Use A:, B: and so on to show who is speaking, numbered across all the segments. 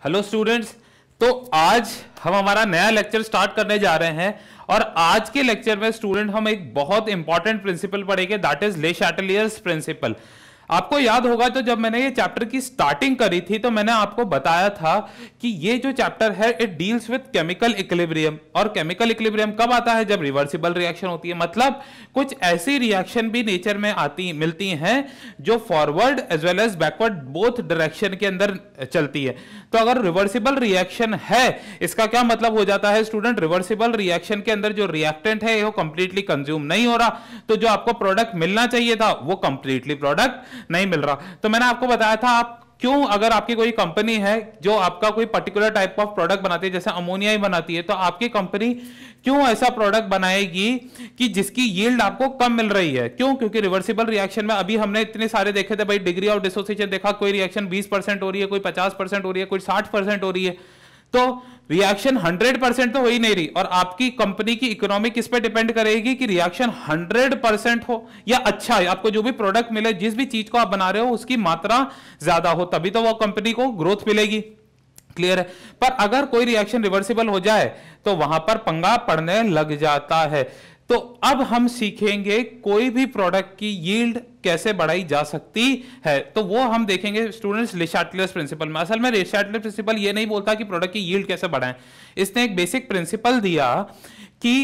A: Hello students. तो आज हम हमारा नया लेक्चर स्टार्ट करने जा रहे हैं और आज के लेक्चर में स्टूडेंट हम एक बहुत इंपॉर्टेंट प्रिंसिपल पढ़ेंगे, दैट इज ले शैटेलियर्स प्रिंसिपल। आपको याद होगा तो जब मैंने ये चैप्टर की स्टार्टिंग करी थी तो मैंने आपको बताया था कि ये जो चैप्टर है it deals with chemical equilibrium. और केमिकल इक्विलिब्रियम कब आता है? जब रिवर्सिबल रिएक्शन होती है, मतलब कुछ ऐसी रिएक्शन भी नेचर में मिलती हैं जो forward as well as backward both direction के अंदर चलती है। तो अगर रिवर्सिबल रिएक्शन है, इसका क्या मतलब हो जाता है स्टूडेंट? रिवर्सिबल रिएक्शन के अंदर जो रिएक्टेंट है वो कंप्लीटली कंज्यूम नहीं हो रहा, तो जो आपको प्रोडक्ट मिलना चाहिए था वो कंप्लीटली प्रोडक्ट नहीं मिल रहा। तो मैंने आपको बताया था आप क्यों, अगर आपकी कोई कंपनी है जो आपका कोई पर्टिकुलर टाइप ऑफ प्रोडक्ट बनाती है, जैसे अमोनिया ही बनाती है, तो आपकी कंपनी क्यों ऐसा प्रोडक्ट बनाएगी कि जिसकी यील्ड आपको कम मिल रही है? क्यों? क्योंकि रिवर्सिबल रिएक्शन में अभी हमने इतने सारे देखे थे भाई, डिग्री ऑफ डिसोसिएशन देखा, कोई रिएक्शन 20% हो रही है, कोई 50% हो रही है, कोई 60% हो रही है। तो रिएक्शन 100% तो हो ही नहीं रही, और आपकी कंपनी की इकोनॉमी किस पे डिपेंड करेगी कि रिएक्शन 100% हो या अच्छा है, आपको जो भी प्रोडक्ट मिले, जिस भी चीज को आप बना रहे हो उसकी मात्रा ज्यादा हो, तभी तो वो कंपनी को ग्रोथ मिलेगी। क्लियर है? पर अगर कोई रिएक्शन रिवर्सिबल हो जाए तो वहां पर पंगा पड़ने लग जाता है। तो अब हम सीखेंगे कोई भी प्रोडक्ट की यील्ड कैसे बढ़ाई जा सकती है, तो वो हम देखेंगे स्टूडेंट्स ले शैटेलियर्स प्रिंसिपल में। असल में ले शैटेलियर्स प्रिंसिपल ये नहीं बोलता कि प्रोडक्ट की यील्ड कैसे बढ़ाएं, इसने एक बेसिक प्रिंसिपल दिया कि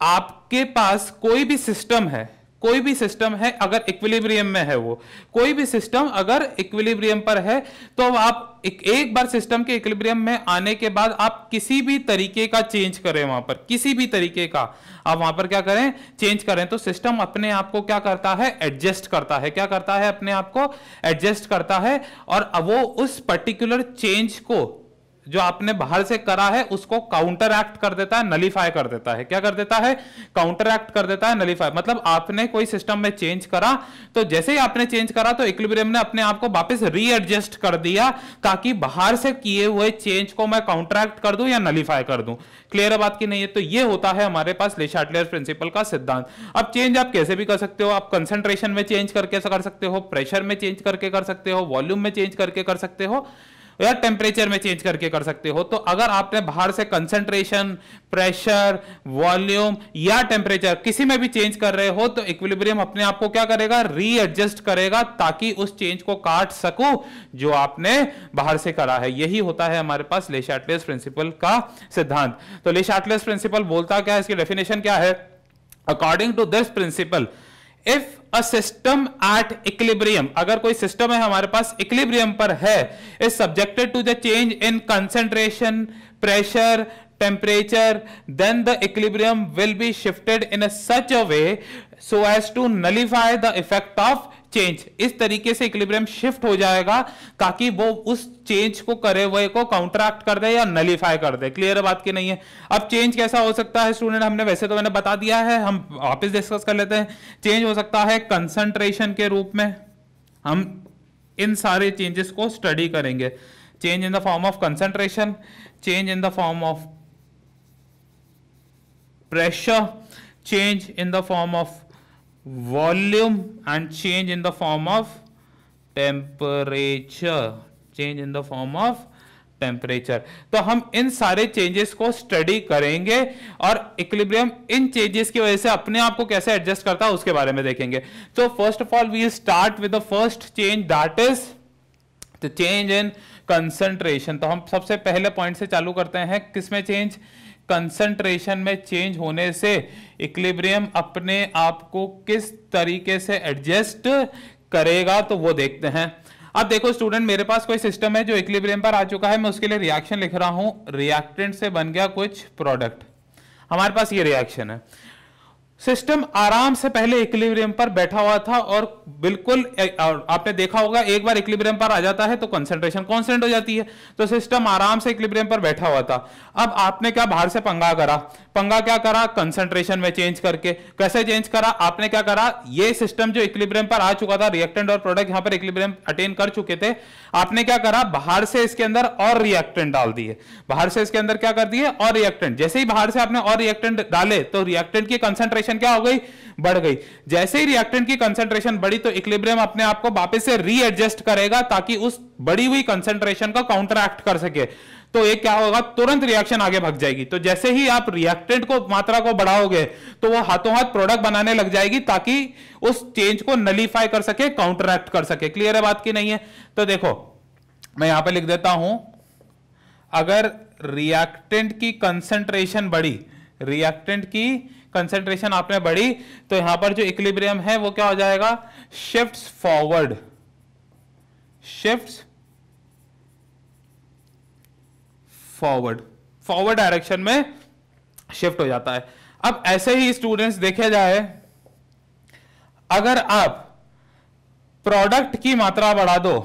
A: आपके पास कोई भी सिस्टम है, कोई भी सिस्टम है अगर इक्विलिब्रियम में है, वो कोई भी सिस्टम अगर इक्विलिब्रियम पर है, तो आप एक बार सिस्टम के इक्विलिब्रियम में आने के बाद आप किसी भी तरीके का चेंज करें, वहां पर किसी भी तरीके का आप वहां पर क्या करें, चेंज करें, तो सिस्टम अपने आप को क्या करता है, एडजस्ट करता है। क्या करता है? अपने आप को एडजस्ट करता है, और वो उस पर्टिकुलर चेंज को जो आपने बाहर से करा है उसको काउंटर एक्ट कर देता है, नलीफाई कर देता है। क्या कर देता है? काउंटर एक्ट कर देता है, नलीफाई। मतलब आपने कोई सिस्टम में चेंज करा, तो जैसे ही आपने चेंज करा तो इक्विलिब्रियम ने अपने आप को वापस रीएडजस्ट कर दिया, ताकि बाहर से किए हुए चेंज को मैं काउंटर एक्ट कर दूं या नलीफाई कर दूं। क्लियर है बात की नहीं है? तो ये होता है हमारे पास ले शैटेलियर्स प्रिंसिपल का सिद्धांत। अब चेंज आप कैसे भी कर सकते हो, आप कंसंट्रेशन में चेंज करके कर सकते हो, प्रेशर में चेंज करके कर सकते हो, वॉल्यूम में चेंज करके कर सकते हो, या टेम्परेचर में चेंज करके कर सकते हो। तो अगर आपने बाहर से कंसंट्रेशन, प्रेशर, वॉल्यूम या टेम्परेचर किसी में भी चेंज कर रहे हो, तो इक्विलिब्रियम अपने आप को क्या करेगा, रीएडजस्ट करेगा, ताकि उस चेंज को काट सकूं जो आपने बाहर से करा है। यही होता है हमारे पास ले शैटेलियर्स प्रिंसिपल का सिद्धांत। तो ले शैटेलियर्स प्रिंसिपल बोलता क्या है, इसकी डेफिनेशन क्या है? According to this principle, if a system at equilibrium, अगर कोई सिस्टम है हमारे पास इक्विलिब्रियम पर है, is subjected to the change in concentration, pressure, temperature, then the equilibrium will be shifted in such a way so as to nullify the effect of change. इस तरीके से इक्विलिब्रियम शिफ्ट हो जाएगा ताकि वो उस चेंज को करे हुए को काउंटरैक्ट कर दे या नलीफाई कर दे। क्लियर है बात की नहीं है? अब चेंज कैसा हो सकता है स्टूडेंट, हमने वैसे तो मैंने बता दिया है, हम वापस डिस्कस कर लेते हैं। चेंज हो सकता है कंसंट्रेशन के रूप में, हम इन सारे चेंजेस को स्टडी करेंगे। Change in the form of concentration, change in the form of pressure, change in the form of volume, and change in the form of temperature, change in the form of temperature. तो हम इन सारे changes को study करेंगे और equilibrium इन changes की वजह से अपने आप को कैसे एडजस्ट करता है उसके बारे में देखेंगे। तो first of all we start with the first change, that is the change in concentration. तो हम सबसे पहले पॉइंट से चालू करते हैं, किसमें चेंज? कंसंट्रेशन में चेंज होने से इक्विलिब्रियम अपने आप को किस तरीके से एडजस्ट करेगा, तो वो देखते हैं। अब देखो स्टूडेंट, मेरे पास कोई सिस्टम है जो इक्विलिब्रियम पर आ चुका है, मैं उसके लिए रिएक्शन लिख रहा हूं, रिएक्टेंट से बन गया कुछ प्रोडक्ट, हमारे पास ये रिएक्शन है। सिस्टम आराम से पहले इक्विलिब्रियम पर बैठा हुआ था और बिल्कुल आपने देखा होगा एक बार इक्विलिब्रियम पर आ जाता है तो कंसंट्रेशन कांस्टेंट हो जाती है, तो सिस्टम आराम से इक्विलिब्रियम पर बैठा हुआ था। अब आपने क्या बाहर से पंगा करा, पंगा क्या करा, कंसंट्रेशन में चेंज करके। कैसे चेंज करा? आपने क्या करा, ये सिस्टम जो इक्विलिब्रियम पर आ चुका था, रिएक्टेंट और प्रोडक्ट यहां पर इक्विलिब्रियम अटेन कर चुके थे, आपने क्या करा, बाहर से इसके अंदर और रिएक्टेंट डाल दिए। बाहर से इसके अंदर क्या कर दिए, और रिएक्टेंट। जैसे ही बाहर से आपने और रिएक्टेंट डाले तो रिएक्टेंट की कंसंट्रेशन कंसंट्रेशन क्या हो गई, बढ़ गई। जैसे ही रिएक्टेंट की कंसंट्रेशन बढ़ी तो इक्विलिब्रियम अपने आप को वापस से रीएडजस्ट करेगा ताकि उस बढ़ी हुई कंसंट्रेशन को काउंटरएक्ट कर सके। तो ये क्या होगा, तुरंत रिएक्शन आगे भाग जाएगी। तो जैसे ही आप रिएक्टेंट को मात्रा को बढ़ाओगे तो वो हाथों हाथ प्रोडक्ट बनाने लग जाएगी ताकि उस चेंज को नलीफाई कर सके, काउंटरएक्ट कर सके। क्लियर है बात की नहीं है? तो देखो मैं यहां पे लिख देता हूं, अगर रिएक्टेंट की कंसंट्रेशन बढ़ी, रिएक्टेंट की कंसंट्रेशन आपने बढ़ी तो यहां पर जो इक्विलिब्रियम है वो क्या हो जाएगा, shifts forward, shifts forward, forward direction में शिफ्ट हो जाता है। अब ऐसे ही स्टूडेंट्स देखे जाए, अगर आप प्रोडक्ट की मात्रा बढ़ा दो,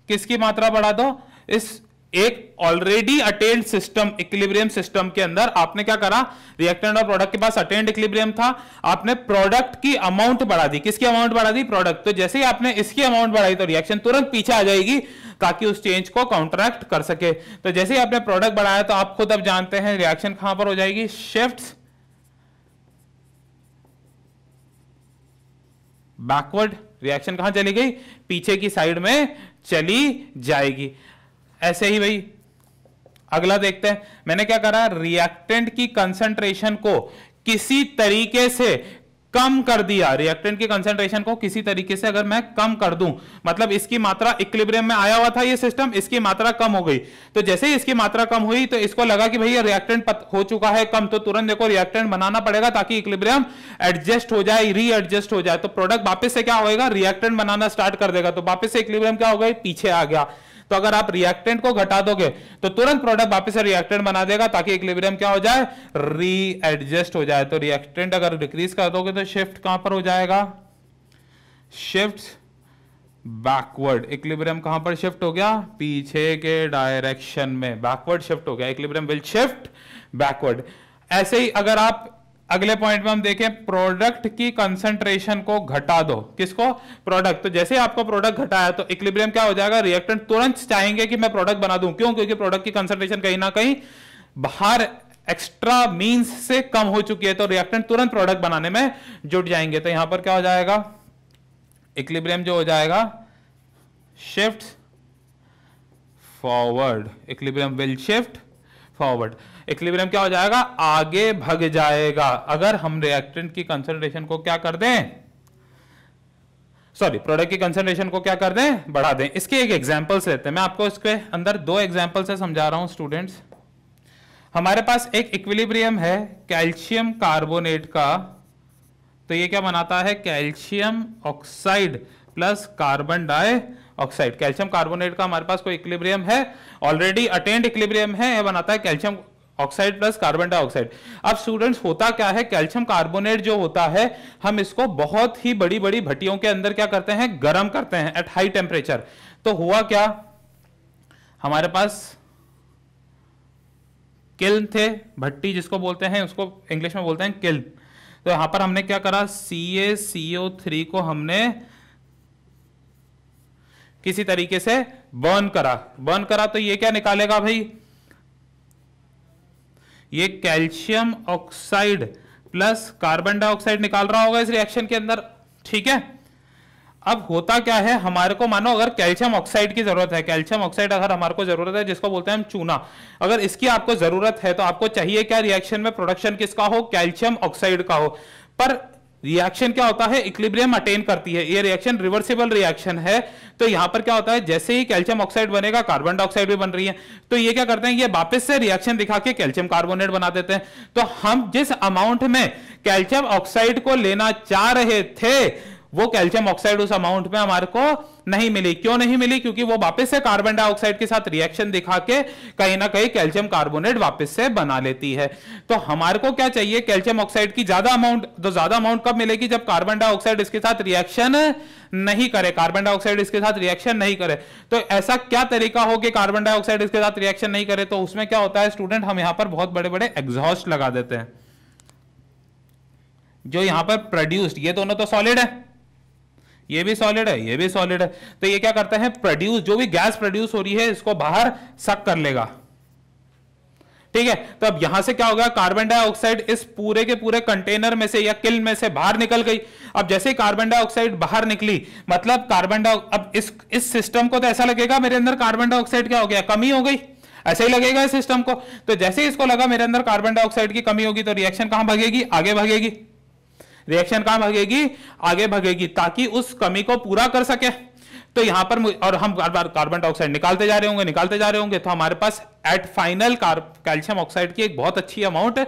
A: किसकी मात्रा बढ़ा दो, इस एक already attend system, equilibrium system के अंदर आपने क्या करा, रिएक्टेंट और प्रोडक्ट के पास अटेन्ड इक्विलिब्रियम था, आपने प्रोडक्ट की अमाउंट बढ़ा दी। किसकी अमाउंट बढ़ा दी, प्रोडक्ट। तो जैसे ही आपने इसकी अमाउंट बढ़ाई तो रिएक्शन तुरंत पीछे आ जाएगी ताकि उस चेंज को काउंटरएक्ट कर सके। तो जैसे ही आपने प्रोडक्ट बढ़ाया तो आप खुद अब जानते हैं रिएक्शन कहां पर हो जाएगी, शिफ्ट्स बैकवर्ड। रिएक्शन कहां चली गई, पीछे की साइड में चली जाएगी। ऐसे ही भाई अगला देखते हैं, मैंने क्या करा, रिएक्टेंट की कंसंट्रेशन को किसी तरीके से कम कर दिया। रिएक्टेंट की कंसंट्रेशन को किसी तरीके से अगर मैं कम कर दूं, मतलब इसकी मात्रा इक्विलिब्रियम में आया हुआ था ये सिस्टम, इसकी मात्रा कम हो गई। तो जैसे ही इसकी मात्रा कम हुई तो इसको लगा कि भैया रिएक्टेंट हो चुका है कम, तो तुरंत देखो रिएक्टेंट बनाना पड़ेगा ताकि इक्विलिब्रियम एडजस्ट हो जाए, रीएडजस्ट हो जाए। तो प्रोडक्ट वापस से क्या होगा, रिएक्टेंट बनाना स्टार्ट कर देगा। तो वापस से इक्विलिब्रियम क्या हो गई, पीछे आ गया। तो अगर आप रिएक्टेंट को घटा दोगे तो तुरंत प्रोडक्ट वापस से रिएक्टेंट बना देगा ताकि इक्विलिब्रियम क्या हो जाए, रीएडजस्ट हो जाए। तो रिएक्टेंट अगर डिक्रीज कर दोगे तो शिफ्ट कहां पर हो जाएगा, शिफ्ट बैकवर्ड। इक्विलिब्रियम कहां पर शिफ्ट हो गया, पीछे के डायरेक्शन में, बैकवर्ड शिफ्ट हो गया। Equilibrium will shift backward. ऐसे ही अगर आप अगले पॉइंट में हम देखें, प्रोडक्ट की कंसंट्रेशन को घटा दो, किसको, प्रोडक्ट। तो जैसे आपको प्रोडक्ट घटाया तो इक्विलिब्रियम क्या हो जाएगा, रिएक्टेंट तुरंत चाहेंगे कि मैं प्रोडक्ट बना दूं। क्यों, क्योंकि प्रोडक्ट की कंसंट्रेशन कहीं ना कहीं बाहर एक्स्ट्रा मींस से कम हो चुकी है, तो रिएक्टेंट तुरंत प्रोडक्ट बनाने में जुट जाएंगे। तो यहां पर क्या हो जाएगा, इक्विलिब्रियम जो हो जाएगा, shift forward. Equilibrium will shift forward. Equilibrium क्या हो जाएगा, आगे भग जाएगा अगर हम रिएक्टेंट की कंसंट्रेशन को क्या कर दें, सॉरी प्रोडक्ट की कंसंट्रेशन को क्या कर दें, बढ़ा दें। इसके एक एग्जांपल्स लेते हैं, मैं आपको इसके अंदर दो एग्जांपल से समझा रहा हूं स्टूडेंट्स। हमारे पास एक इक्विलिब्रियम है कैल्शियम कार्बोनेट का, तो ये क्या बनाता है, calcium oxide plus carbon dioxide. Calcium carbonate का हमारे पास कोई इक्विलिब्रियम है, ऑलरेडी अटेन्ड इक्विलिब्रियम है, यह बनाता है calcium oxide plus carbon dioxide. अब स्टूडेंट्स होता क्या है, कैल्शियम कार्बोनेट जो होता है हम इसको बहुत ही बड़ी बड़ी भट्टियों के अंदर क्या करते हैं, गर्म करते हैं एट हाई टेम्परेचर। तो हुआ क्या, हमारे पास किल्न थे, भट्टी जिसको बोलते हैं, उसको इंग्लिश में बोलते हैं किल्न। तो यहां पर हमने क्या करा, CaCO3 को हमने किसी तरीके से बर्न करा तो ये क्या निकालेगा भाई, ये calcium oxide plus carbon dioxide निकाल रहा होगा इस रिएक्शन के अंदर, ठीक है। अब होता क्या है, हमारे को मानो अगर कैल्शियम ऑक्साइड की जरूरत है, कैल्शियम ऑक्साइड अगर हमारे को जरूरत है, जिसको बोलते हैं हम चूना, अगर इसकी आपको जरूरत है तो आपको चाहिए क्या, रिएक्शन में प्रोडक्शन किसका हो, कैल्शियम ऑक्साइड का हो। पर रिएक्शन क्या होता है, इक्विलिब्रियम अटेन करती है, ये रिएक्शन रिवर्सिबल रिएक्शन है। तो यहां पर क्या होता है, जैसे ही कैल्शियम ऑक्साइड बनेगा कार्बन डाइऑक्साइड भी बन रही है, तो ये क्या करते हैं, ये वापस से रिएक्शन दिखा के कैल्शियम कार्बोनेट बना देते हैं। तो हम जिस अमाउंट में कैल्शियम ऑक्साइड को लेना चाह रहे थे वो कैल्शियम ऑक्साइड उस अमाउंट में हमारे को नहीं मिली। क्यों नहीं मिली, क्योंकि वो वापस से कार्बन डाइऑक्साइड के साथ रिएक्शन दिखा के कहीं ना कहीं कैल्शियम कार्बोनेट वापस से बना लेती है। तो हमारे को क्या चाहिए, कैल्शियम ऑक्साइड की ज्यादा अमाउंट। तो ज्यादा अमाउंट कब मिलेगी, जब कार्बन डाइऑक्साइड इसके साथ रिएक्शन नहीं करे, कार्बन डाइऑक्साइड इसके साथ रिएक्शन नहीं करे। तो ऐसा क्या तरीका हो कि कार्बन डाइऑक्साइड इसके साथ रिएक्शन नहीं करे, तो उसमें क्या होता है स्टूडेंट, हम यहां पर बहुत बड़े बड़े एग्जॉस्ट लगा देते हैं। जो यहां पर प्रोड्यूस्ड, ये दोनों तो सॉलिड है, ये भी सॉलिड है, ये भी सॉलिड है, तो ये क्या करते हैं, प्रोड्यूस, जो भी गैस प्रोड्यूस हो रही है इसको बाहर सक कर लेगा। ठीक है। तो अब यहां से क्या होगा, कार्बन डाइऑक्साइड इस पूरे के पूरे कंटेनर में से या किल्न में से बाहर निकल गई। अब जैसे कार्बन डाइऑक्साइड बाहर निकली, मतलब अब इस सिस्टम को तो ऐसा लगेगा मेरे अंदर कार्बन डाइऑक्साइड क्या हो गया, कमी हो गई, ऐसे ही लगेगा इस सिस्टम को। तो जैसे ही इसको लगा मेरे अंदर कार्बन डाइऑक्साइड की कमी होगी, तो रिएक्शन कहां भागेगी, आगे भागेगी। रिएक्शन कहां भागेगी, आगे भागेगी, ताकि उस कमी को पूरा कर सके। तो यहां पर और हम बार बार कार्बन डाइऑक्साइड निकालते जा रहे होंगे, तो हमारे पास एट फाइनल कैल्शियम ऑक्साइड की एक बहुत अच्छी अमाउंट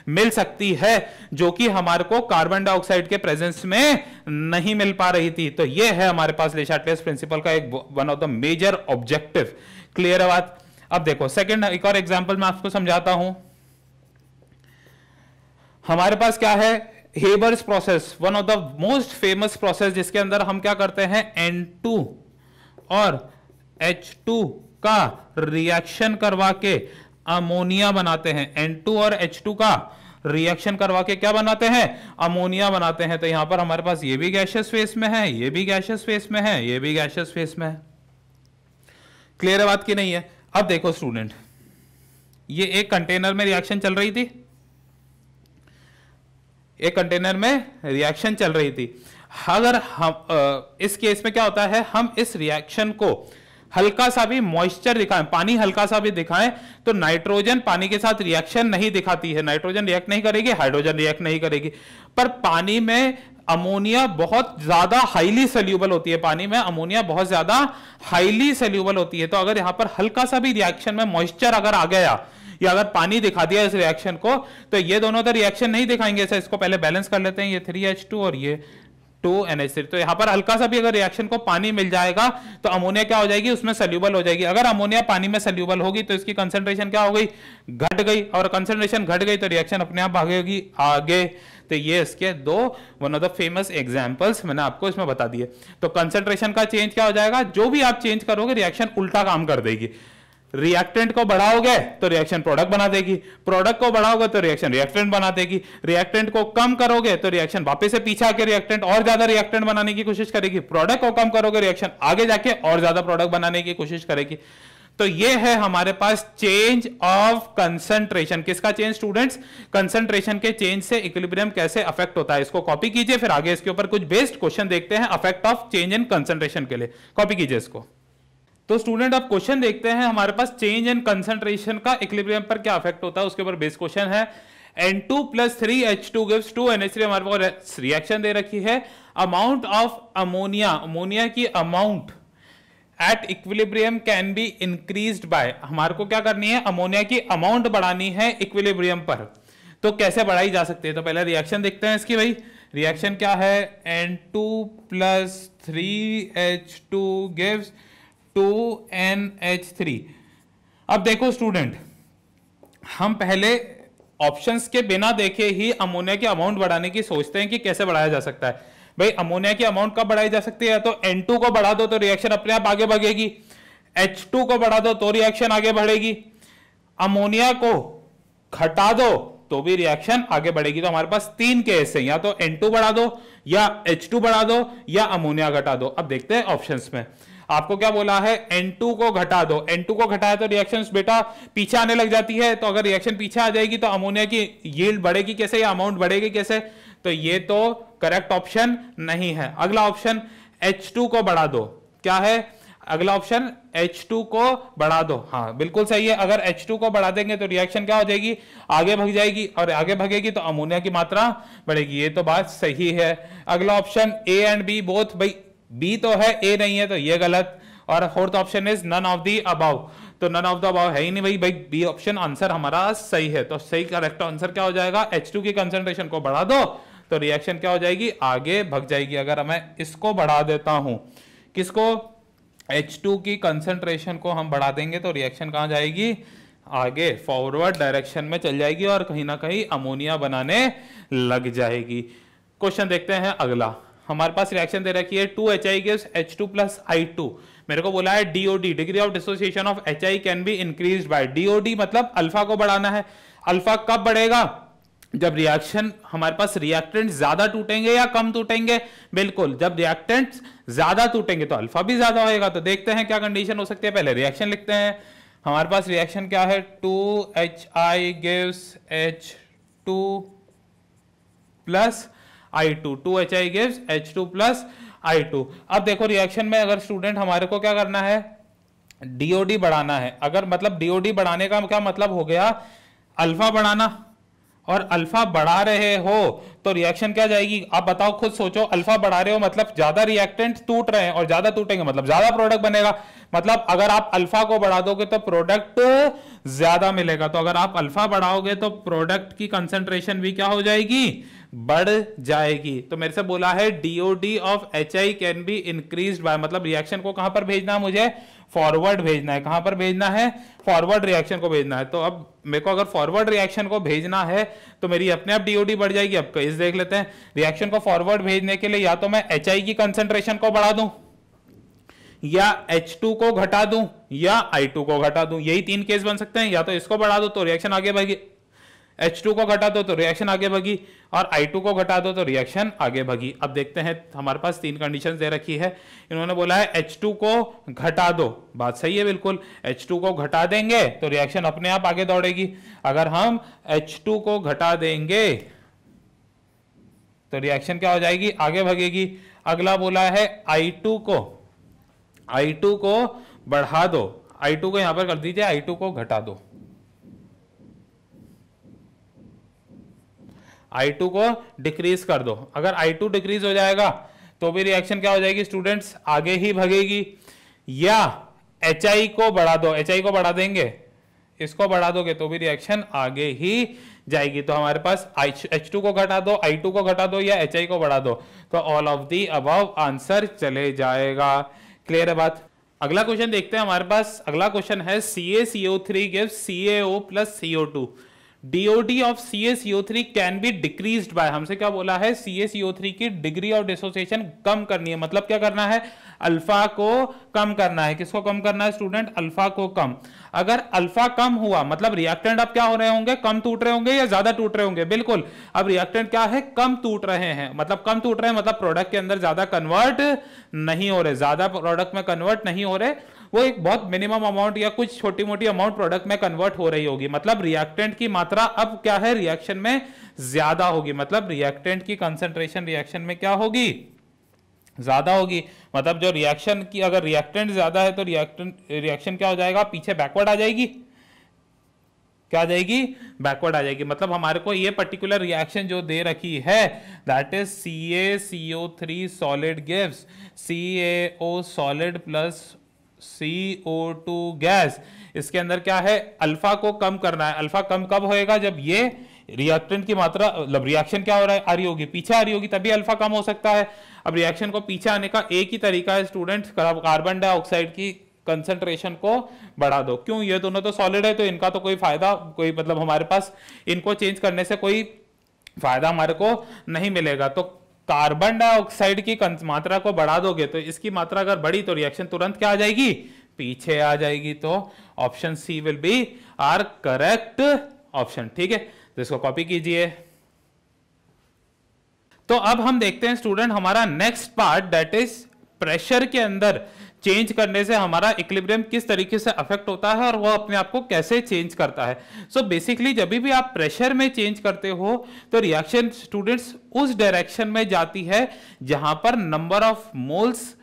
A: मिल सकती है, जो कि हमारे को कार्बन डाइऑक्साइड के प्रेजेंस में नहीं मिल पा रही थी। तो ये है हमारे पास ले शाटलेस प्रिंसिपल का एक one of the major objective. Clear है बात। अब देखो सेकंड, एक और एग्जांपल मैं आपको समझाता हूं। हमारे पास क्या है, Haber's process, one of the most famous process, जिसके अंदर हम क्या करते हैं, N2 और H2 का रिएक्शन करवा के अमोनिया बनाते हैं। N2 और H2 का रिएक्शन करवा के क्या बनाते हैं, अमोनिया बनाते हैं। तो यहां पर हमारे पास ये भी गैसियस फेस में है, ये भी गैसियस फेस में है, ये भी गैसियस फेस में है। क्लियर है बात की नहीं है। अब देखो स्टूडेंट, ये एक कंटेनर में रिएक्शन चल रही थी, एक कंटेनर में रिएक्शन चल रही थी। अगर हम इस केस में क्या होता है, हम इस रिएक्शन को हल्का सा भी मॉइस्चर दिखाएं, पानी हल्का सा भी दिखाएं, तो नाइट्रोजन पानी के साथ रिएक्शन नहीं दिखाती है, नाइट्रोजन रिएक्ट नहीं करेगी, हाइड्रोजन रिएक्ट नहीं करेगी। पर पानी में अमोनिया बहुत ज्यादा हाईली सोल्यूबल होती है, पानी में अमोनिया बहुत ज्यादा हाईली सोल्यूबल होती है। तो अगर यहां पर हल्का सा भी रिएक्शन में मॉइस्चर अगर आ गया या अगर पानी दिखा दिया इस रिएक्शन को, तो ये दोनों तो रिएक्शन नहीं दिखाएंगे। इसको पहले बैलेंस कर लेते हैं, ये 3H2 और ये 2NH3। तो यहां पर हल्का सा भी अगर रिएक्शन को पानी मिल जाएगा, तो अमोनिया क्या हो जाएगी, उसमें सोल्यूबल हो जाएगी। अगर अमोनिया पानी में सोल्यूबल होगी, तो इसकी कंसंट्रेशन क्या हो गई, घट गई, और कंसंट्रेशन घट गई तो रिएक्शन अपने आप भागेगी आगे। तो ये इसके दो one of the famous examples मैंने आपको इसमें बता दिए। तो कंसंट्रेशन का चेंज क्या हो जाएगा, जो भी आप चेंज करोगे रिएक्शन उल्टा काम कर देगी। रिएक्टेंट को बढ़ाओगे तो रिएक्शन प्रोडक्ट बना देगी, प्रोडक्ट को बढ़ाओगे तो रिएक्शन रिएक्टेंट बना देगी, रिएक्टेंट को कम करोगे तो रिएक्शन वापस से पीछे आके रिएक्टेंट और ज्यादा रिएक्टेंट बनाने की कोशिश करेगी, प्रोडक्ट को कम करोगे रिएक्शन आगे जाके और ज्यादा प्रोडक्ट बनाने की कोशिश करेगी। तो ये है हमारे पास चेंज ऑफ कंसंट्रेशन। किसका चेंज स्टूडेंट्स, कंसंट्रेशन के चेंज से इक्विलिब्रियम कैसे अफेक्ट होता है। इसको कॉपी कीजिए, फिर आगे इसके ऊपर कुछ बेस्ड क्वेश्चन देखते हैं affect of change in concentration के लिए। कॉपी कीजिए इसको। तो स्टूडेंट अब क्वेश्चन देखते हैं, हमारे पास चेंज इन कंसंट्रेशन का इक्विलिब्रियम पर क्या अफेक्ट होता है, उसके ऊपर बेस क्वेश्चन है। N2 + 3H2 gives 2NH3, हमारे पास रिएक्शन दे रखी है। अमाउंट ऑफ अमोनिया, अमोनिया की amount at equilibrium can be increased by, हमारे को क्या करनी है, अमोनिया की अमाउंट बढ़ानी है इक्विलिब्रियम पर। तो कैसे बढ़ाई जा सकती है, तो पहले रिएक्शन देखते हैं इसकी। भाई रिएक्शन क्या है, N2 + 3H2 gives 2NH3। अब देखो स्टूडेंट, हम पहले ऑप्शंस के बिना देखे ही अमोनिया की अमाउंट बढ़ाने की सोचते हैं कि कैसे बढ़ाया जा सकता है। भाई अमोनिया की अमाउंट कब बढ़ाई जा सकती है, तो N2 को बढ़ा दो तो रिएक्शन अपने आप आगे बढ़ेगी, H2 को बढ़ा दो तो रिएक्शन आगे बढ़ेगी, अमोनिया को घटा दो तो भी रिएक्शन आगे बढ़ेगी। तो हमारे पास तीन केस है, या तो N2 बढ़ा दो, या H2 बढ़ा दो, या अमोनिया घटा दो। अब देखते हैं ऑप्शंस में आपको क्या बोला है, N2 को घटा दो। N2 को घटाया तो रिएक्शन बेटा पीछे आने लग जाती है, तो अगर रिएक्शन पीछे आ जाएगी तो अमोनिया की यील्ड बढ़ेगी कैसे या अमाउंट बढ़ेगी कैसे, तो ये तो करेक्ट ऑप्शन नहीं है। अगला ऑप्शन H2 को बढ़ा दो, क्या है अगला ऑप्शन, H2 को बढ़ा दो। हाँ बिल्कुल सही है, अगर H2 को बढ़ा देंगे तो रिएक्शन क्या हो जाएगी, आगे भाग जाएगी, और आगे भागेगी तो अमोनिया की मात्रा बढ़ेगी। ये तो बात सही है। अगला option A and B both, भाई बी तो है ए नहीं है, तो ये गलत। और fourth option is none of the above, तो नन ऑफ द अबव है ही नहीं भाई बी ऑप्शन आंसर हमारा सही है। तो सही करेक्ट आंसर क्या हो जाएगा, H2 की कंसंट्रेशन को बढ़ा दो तो रिएक्शन क्या हो जाएगी, आगे भग जाएगी। अगर मैं इसको बढ़ा देता हूं, किसको, H2 की कंसंट्रेशन को हम बढ़ा देंगे तो रिएक्शन कहां जाएगी, आगे फॉरवर्ड डायरेक्शन में चल जाएगी और कहीं ना कहीं अमोनिया बनाने लग जाएगी। क्वेश्चन देखते हैं अगला। हमारे पास रिएक्शन दे रखी है 2HI gives H2 + I2। मेरे को बोला है DOD, degree of dissociation of HI can be increased by, DOD मतलब अल्फा को बढ़ाना है। अल्फा कब बढ़ेगा, जब रिएक्शन हमारे पास रिएक्टेंट ज्यादा टूटेंगे या कम टूटेंगे, बिल्कुल जब रिएक्टेंट ज्यादा टूटेंगे तो अल्फा भी ज्यादा होएगा। तो देखते हैं क्या कंडीशन हो सकती है, पहले रिएक्शन लिखते हैं। हमारे पास रिएक्शन क्या है, 2HI gives H2 plus I2, 2HI gives H2 plus I2। अब देखो रिएक्शन में अगर स्टूडेंट हमारे को क्या करना है, डीओडी बढ़ाना है। अगर मतलब डीओडी बढ़ाने का क्या मतलब हो गया, अल्फा बढ़ाना, और अल्फा बढ़ा रहे हो तो रिएक्शन क्या जाएगी, आप बताओ, खुद सोचो। अल्फा बढ़ा रहे हो मतलब ज्यादा रिएक्टेंट टूट रहे हैं, और ज्यादा टूटेंगे मतलब ज्यादा प्रोडक्ट बनेगा। मतलब अगर आप अल्फा को बढ़ा दोगे तो प्रोडक्ट ज्यादा मिलेगा। तो अगर आप अल्फा बढ़ाओगे तो प्रोडक्ट की कंसेंट्रेशन भी क्या हो जाएगी, बढ़ जाएगी। तो मेरे से बोला है DoD of HI can be increased by, मतलब रिएक्शन को कहां पर भेजना है मुझे, फॉरवर्ड भेजना है। कहां पर भेजना है, फॉरवर्ड रिएक्शन को भेजना है। तो अब मेरे को अगर फॉरवर्ड रिएक्शन को भेजना है तो मेरी अपने आप डीओडी बढ़ जाएगी। अब केस देख लेते हैं, रिएक्शन को फॉरवर्ड भेजने के लिए या तो मैं HI की कंसेंट्रेशन को बढ़ा दूं, या H2 को घटा दूं, या I2 को घटा दूं। यही तीन केस बन सकते हैं, या तो इसको बढ़ा दो तो रिएक्शन आगे बढ़ेगी, H2 को घटा दो तो रिएक्शन आगे भागी, और I2 को घटा दो तो रिएक्शन आगे भागी। अब देखते हैं, हमारे पास तीन कंडीशंस दे रखी है। इन्होंने बोला है H2 को घटा दो, बात सही है बिल्कुल। H2 को घटा देंगे तो रिएक्शन अपने आप आगे दौड़ेगी। अगर हम H2 को घटा देंगे तो रिएक्शन क्या हो जाएगी, आगे भागेगी। अगला बोला है I2 को बढ़ा दो, I2 को यहां पर कर दीजिए, I2 को घटा दो, I2 को डिक्रीज कर दो। अगर I2 डिक्रीज हो जाएगा तो भी रिएक्शन क्या हो जाएगी स्टूडेंट्स, आगे ही भगेगी। या HI को बढ़ा दो, HI को बढ़ा देंगे, इसको बढ़ा दोगे तो भी रिएक्शन आगे ही जाएगी। तो हमारे पास H2 को घटा दो, I2 को घटा दो, या HI को बढ़ा दो, तो all of the above answer चले जाएगा। क्लियर है बात। अगला क्वेश्चन देखते हैं। हमारे पास अगला क्वेश्चन है CaCO3 gives CaO plus CO2, DOD of CaCO3 can be decreased bye. हमसे क्या बोला है, CaCO3 की डिग्री ऑफ डिसोसिएशन कम करनी है। मतलब क्या करना है, अल्फा को कम करना है। किसको कम करना है स्टूडेंट, अल्फा को कम। अगर अल्फा कम हुआ मतलब रिएक्टेंट अब क्या हो रहे होंगे, कम टूट रहे होंगे या ज्यादा टूट रहे होंगे, बिल्कुल। अब रिएक्टेंट क्या है, कम टूट रहे हैं। मतलब कम टूट रहे हैं मतलब प्रोडक्ट के अंदर ज्यादा कन्वर्ट नहीं हो रहे, ज्यादा प्रोडक्ट में कन्वर्ट नहीं हो रहे, वो एक बहुत मिनिमम अमाउंट या कुछ छोटी मोटी अमाउंट प्रोडक्ट में कन्वर्ट हो रही होगी। मतलब रिएक्टेंट की मात्रा अब क्या है, रिएक्शन में ज्यादा होगी। मतलब रिएक्टेंट की कंसंट्रेशन रिएक्शन में क्या होगी, ज्यादा होगी। मतलब जो रिएक्शन की, अगर रिएक्टेंट ज्यादा है तो रिएक्शन क्या हो जाएगा, पीछे बैकवर्ड आ जाएगी। क्या आ जाएगी, बैकवर्ड आ जाएगी। मतलब हमारे को ये पर्टिकुलर रिएक्शन जो दे रखी है that is CaCO3 solid gives CaO solid plus CO2 gas. इसके अंदर क्या है, अल्फा को कम करना है। अल्फा कम कब होएगा, जब ये रिएक्टेंट की मात्रा, मतलब रिएक्शन क्या हो रहा है, आ रही होगी, पीछे आ रही होगी, तभी अल्फा कम हो सकता है। अब रिएक्शन को पीछे आने का एक ही तरीका है स्टूडेंट, कार्बन डाइऑक्साइड की कंसंट्रेशन को बढ़ा दो। क्यों, ये दोनों तो सॉलिड है तो इनका तो कोई फायदा, कोई मतलब हमारे पास इनको चेंज करने से कोई फायदा हमारे को नहीं मिलेगा। तो कार्बन डाइऑक्साइड की मात्रा को बढ़ा दोगे तो इसकी मात्रा अगर बढ़ी तो रिएक्शन तुरंत क्या आ जाएगी, पीछे आ जाएगी। तो option C will be our correct option. ठीक है, तो इसको कॉपी कीजिए। तो अब हम देखते हैं स्टूडेंट हमारा next part, that is pressure के अंदर चेंज करने से हमारा इक्विलिब्रियम किस तरीके से अफेक्ट होता है और वो अपने आप को कैसे चेंज करता है। सो बेसिकली जब भी आप प्रेशर में चेंज करते हो तो रिएक्शन स्टूडेंट्स उस डायरेक्शन में जाती है जहां पर नंबर ऑफ मोल्स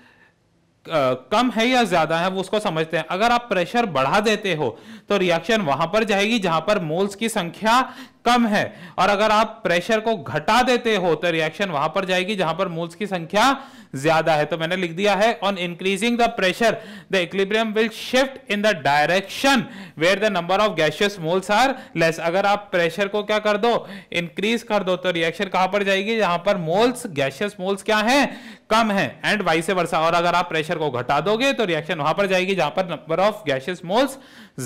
A: कम है या ज्यादा है, वो उसको समझते हैं। अगर आप प्रेशर बढ़ा देते हो तो रिएक्शन वहां पर जाएगी जहां पर मोल्स की संख्या कम है, और अगर आप प्रेशर को घटा देते हो तो रिएक्शन वहां पर जाएगी जहां पर मोल्स की संख्या ज्यादा है। तो मैंने लिख दिया है, on increasing the pressure the equilibrium will shift in the direction where the number of gaseous moles are less. अगर आप प्रेशर को क्या कर दो, इंक्रीज कर दो, तो रिएक्शन कहां पर जाएगी, जहां पर मोल्स, गैसियस मोल्स क्या है, कम है, एंड वाइस वर्सा। और अगर आप प्रेशर को घटा दोगे तो रिएक्शन वहां पर जाएगी जहां पर नंबर ऑफ गैसियस मोल्स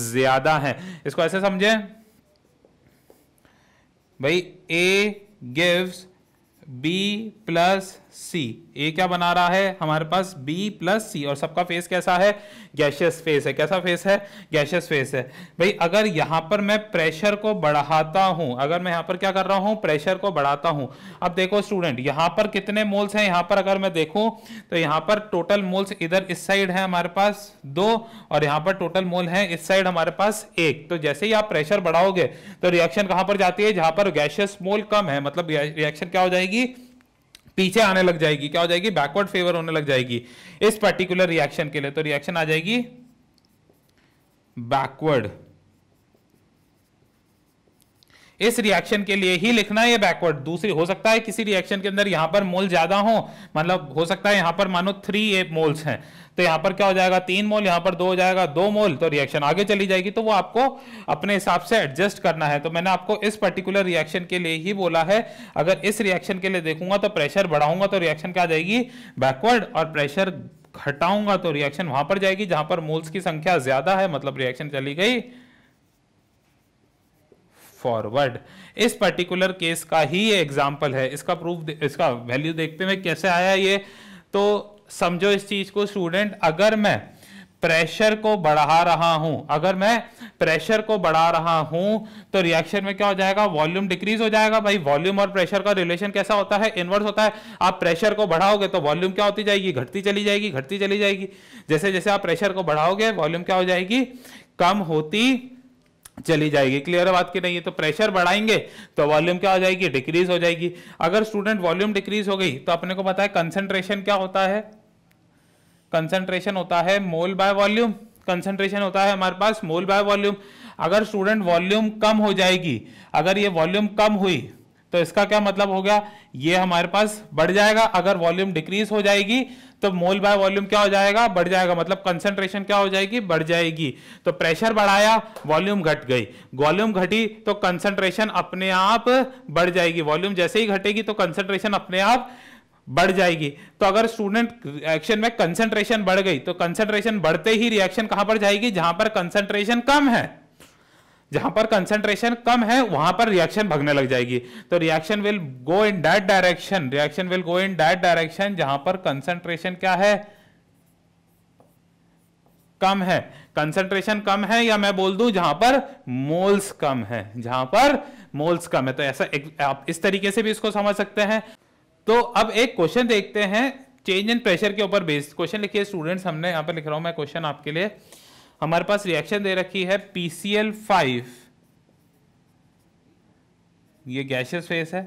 A: ज्यादा है। इसको ऐसे समझे भाई, A gives B plus सी। ए क्या बना रहा है हमारे पास, बी प्लस सी, और सबका फेस कैसा है, गैशियस फेस है। कैसा फेस है, गैशियस फेस है। भाई अगर यहां पर मैं प्रेशर को बढ़ाता हूं, अगर मैं यहां पर क्या कर रहा हूं, प्रेशर को बढ़ाता हूं। अब देखो स्टूडेंट, यहां पर कितने मोल्स हैं, यहां पर अगर मैं देखूं तो यहां पर टोटल मोल्स इधर इस साइड है हमारे पास 2, और यहां पर टोटल मोल है इस साइड हमारे पास 1। तो जैसे ही आप प्रेशर बढ़ाओगे तो रिएक्शन कहां पर जाती है, जहां पर गैशियस मोल कम है, मतलब रिएक्शन क्या हो जाएगी, पीछे आने लग जाएगी। क्या हो जाएगी, बैकवर्ड फेवर होने लग जाएगी इस पर्टिकुलर रिएक्शन के लिए। तो रिएक्शन आ जाएगी बैकवर्ड। इस रिएक्शन के लिए ही लिखना है ये बैकवर्ड। दूसरी हो सकता है किसी रिएक्शन के अंदर यहां पर मोल ज्यादा हो, मतलब हो सकता है यहां पर मानो 3 मोल्स हैं, तो यहां पर क्या हो जाएगा 3 मोल, यहां पर 2 हो जाएगा 2 मोल, तो रिएक्शन आगे चली जाएगी। तो वो आपको अपने हिसाब से एडजस्ट करना है। तो मैंने आपको इस पर्टिकुलर रिएक्शन के लिए ही बोला है, अगर इस रिएक्शन के लिए देखूंगा तो प्रेशर बढ़ाऊंगा तो रिएक्शन क्या आ जाएगी, बैकवर्ड, और प्रेशर घटाऊंगा तो रिएक्शन वहां पर जाएगी जहां पर मोल्स की संख्या ज्यादा है, मतलब रिएक्शन चली गई फॉरवर्ड। इस पर्टिकुलर केस का ही ये एग्जांपल है। इसका प्रूफ, इसका वैल्यू देखते हुए कैसे आया ये, तो समझो इस चीज को स्टूडेंट। अगर मैं प्रेशर को बढ़ा रहा हूं, अगर मैं प्रेशर को बढ़ा रहा हूं तो रिएक्शन में क्या हो जाएगा, वॉल्यूम डिक्रीज हो जाएगा। भाई वॉल्यूम और प्रेशर का रिलेशन कैसा होता है, इनवर्स होता है। आप प्रेशर को बढ़ाओगे तो वॉल्यूम क्या होती जाएगी, घटती चली जाएगी, घटती चली जाएगी। जैसे जैसे आप प्रेशर को बढ़ाओगे वॉल्यूम क्या हो जाएगी, कम होती चली जाएगी। क्लियर है बात की नहीं है। तो प्रेशर बढ़ाएंगे तो वॉल्यूम क्या हो जाएगी, डिक्रीज हो जाएगी। अगर स्टूडेंट वॉल्यूम डिक्रीज हो गई तो अपने को पता है कंसंट्रेशन क्या होता है, कंसंट्रेशन होता है मोल बाय वॉल्यूम। कंसंट्रेशन होता है हमारे पास मोल बाय वॉल्यूम। अगर स्टूडेंट वॉल्यूम कम हो जाएगी, अगर ये वॉल्यूम कम हुई तो इसका क्या मतलब हो गया, ये हमारे पास बढ़ जाएगा। अगर वॉल्यूम डिक्रीज हो जाएगी तो मोल बाय वॉल्यूम क्या हो जाएगा, बढ़ जाएगा, मतलब कंसंट्रेशन क्या हो जाएगी, बढ़ जाएगी। तो प्रेशर बढ़ाया, वॉल्यूम घट गई, वॉल्यूम घटी तो कंसंट्रेशन अपने आप बढ़ जाएगी। वॉल्यूम जैसे ही घटेगी तो कंसंट्रेशन अपने आप बढ़ जाएगी। तो अगर स्टूडेंट रिएक्शन में कंसंट्रेशन बढ़ गई तो कंसंट्रेशन बढ़ते ही रिएक्शन कहां पर जाएगी, जहां पर कंसंट्रेशन कम है। जहां पर कंसंट्रेशन कम है वहां पर रिएक्शन भगने लग जाएगी। तो reaction will go in that direction, reaction will go in that direction जहां पर कंसंट्रेशन क्या है, कम है। कंसंट्रेशन कम है, या मैं बोल दूं जहां पर मोल्स कम है, जहां पर मोल्स कम है। तो ऐसा आप इस तरीके से भी इसको समझ सकते हैं। तो अब एक क्वेश्चन देखते हैं चेंज इन प्रेशर के ऊपर बेस्ड। क्वेश्चन लिखिए स्टूडेंट्स, हमने यहां पर लिख रहा हूं मैं क्वेश्चन आपके लिए। हमारे पास रिएक्शन दे रखी है PCl5, ये गैसियस फेस है,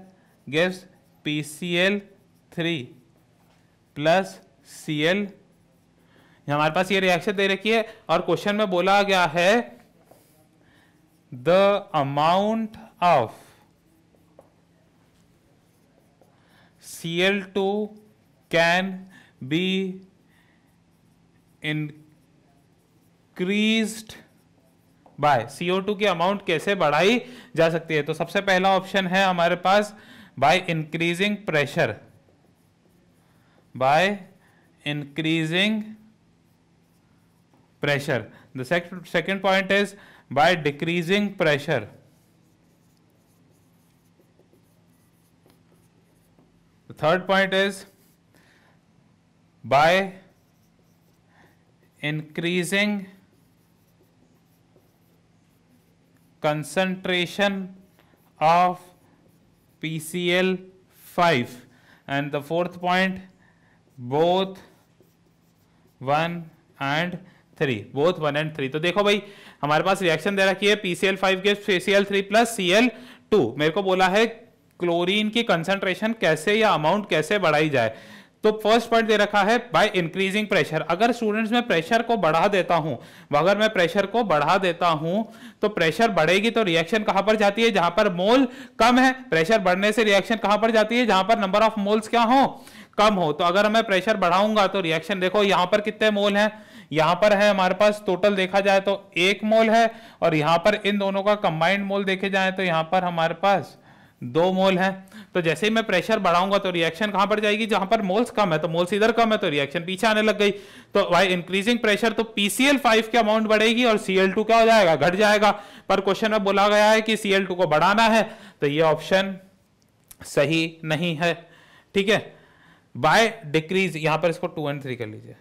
A: गिव्स PCl3 प्लस Cl। हमारे पास ये रिएक्शन दे रखी है और क्वेश्चन में बोला गया है the amount of Cl2 can be increased by, CO2 की अमाउंट कैसे बढ़ाई जा सकती है। तो सबसे पहला ऑप्शन है हमारे पास by increasing pressure, by increasing pressure. The second point is by decreasing pressure. The third point is by increasing concentration of PCl5, and the fourth point both 1 and 3, both 1 and 3। तो देखो भाई हमारे पास reaction दे रखी है PCl5 के Cl3 plus Cl2। मेरे को बोला है क्लोरीन की कंसंट्रेशन कैसे या अमाउंट कैसे बढ़ाई जाए। तो फर्स्ट पॉइंट दे रखा है बाय इंक्रीजिंग प्रेशर। अगर स्टूडेंट्स में प्रेशर को बढ़ा देता हूं, अगर मैं प्रेशर को बढ़ा देता हूं तो प्रेशर बढ़ेगी तो रिएक्शन कहां पर जाती है, जहां पर मोल कम है। प्रेशर बढ़ने से रिएक्शन कहां पर जाती है, जहां पर नंबर ऑफ मोल्स क्या हो, कम हो। तो अगर मैं प्रेशर बढ़ाऊंगा तो रिएक्शन देखो यहां पर कितने मोल हैं, यहां पर है हमारे पास टोटल देखा जाए तो 1 मोल है, और यहां पर इन दोनों का कंबाइंड मोल देखे जाए तो यहां पर हमारे पास 2 मोल है। तो जैसे ही मैं प्रेशर बढ़ाऊंगा तो रिएक्शन कहां पर जाएगी, जहां पर मोल्स कम है। तो मोल्स इधर कम है तो रिएक्शन पीछे आने लग गई। तो बाय इंक्रीजिंग प्रेशर तो PCl5 की अमाउंट बढ़ेगी और Cl2 क्या हो जाएगा, घट जाएगा। पर क्वेश्चन में बोला गया है कि Cl2 को बढ़ाना है, तो ये ऑप्शन सही नहीं है। ठीक है, बाय डिक्रीज, यहां पर इसको 2 and 3 कर लीजिए,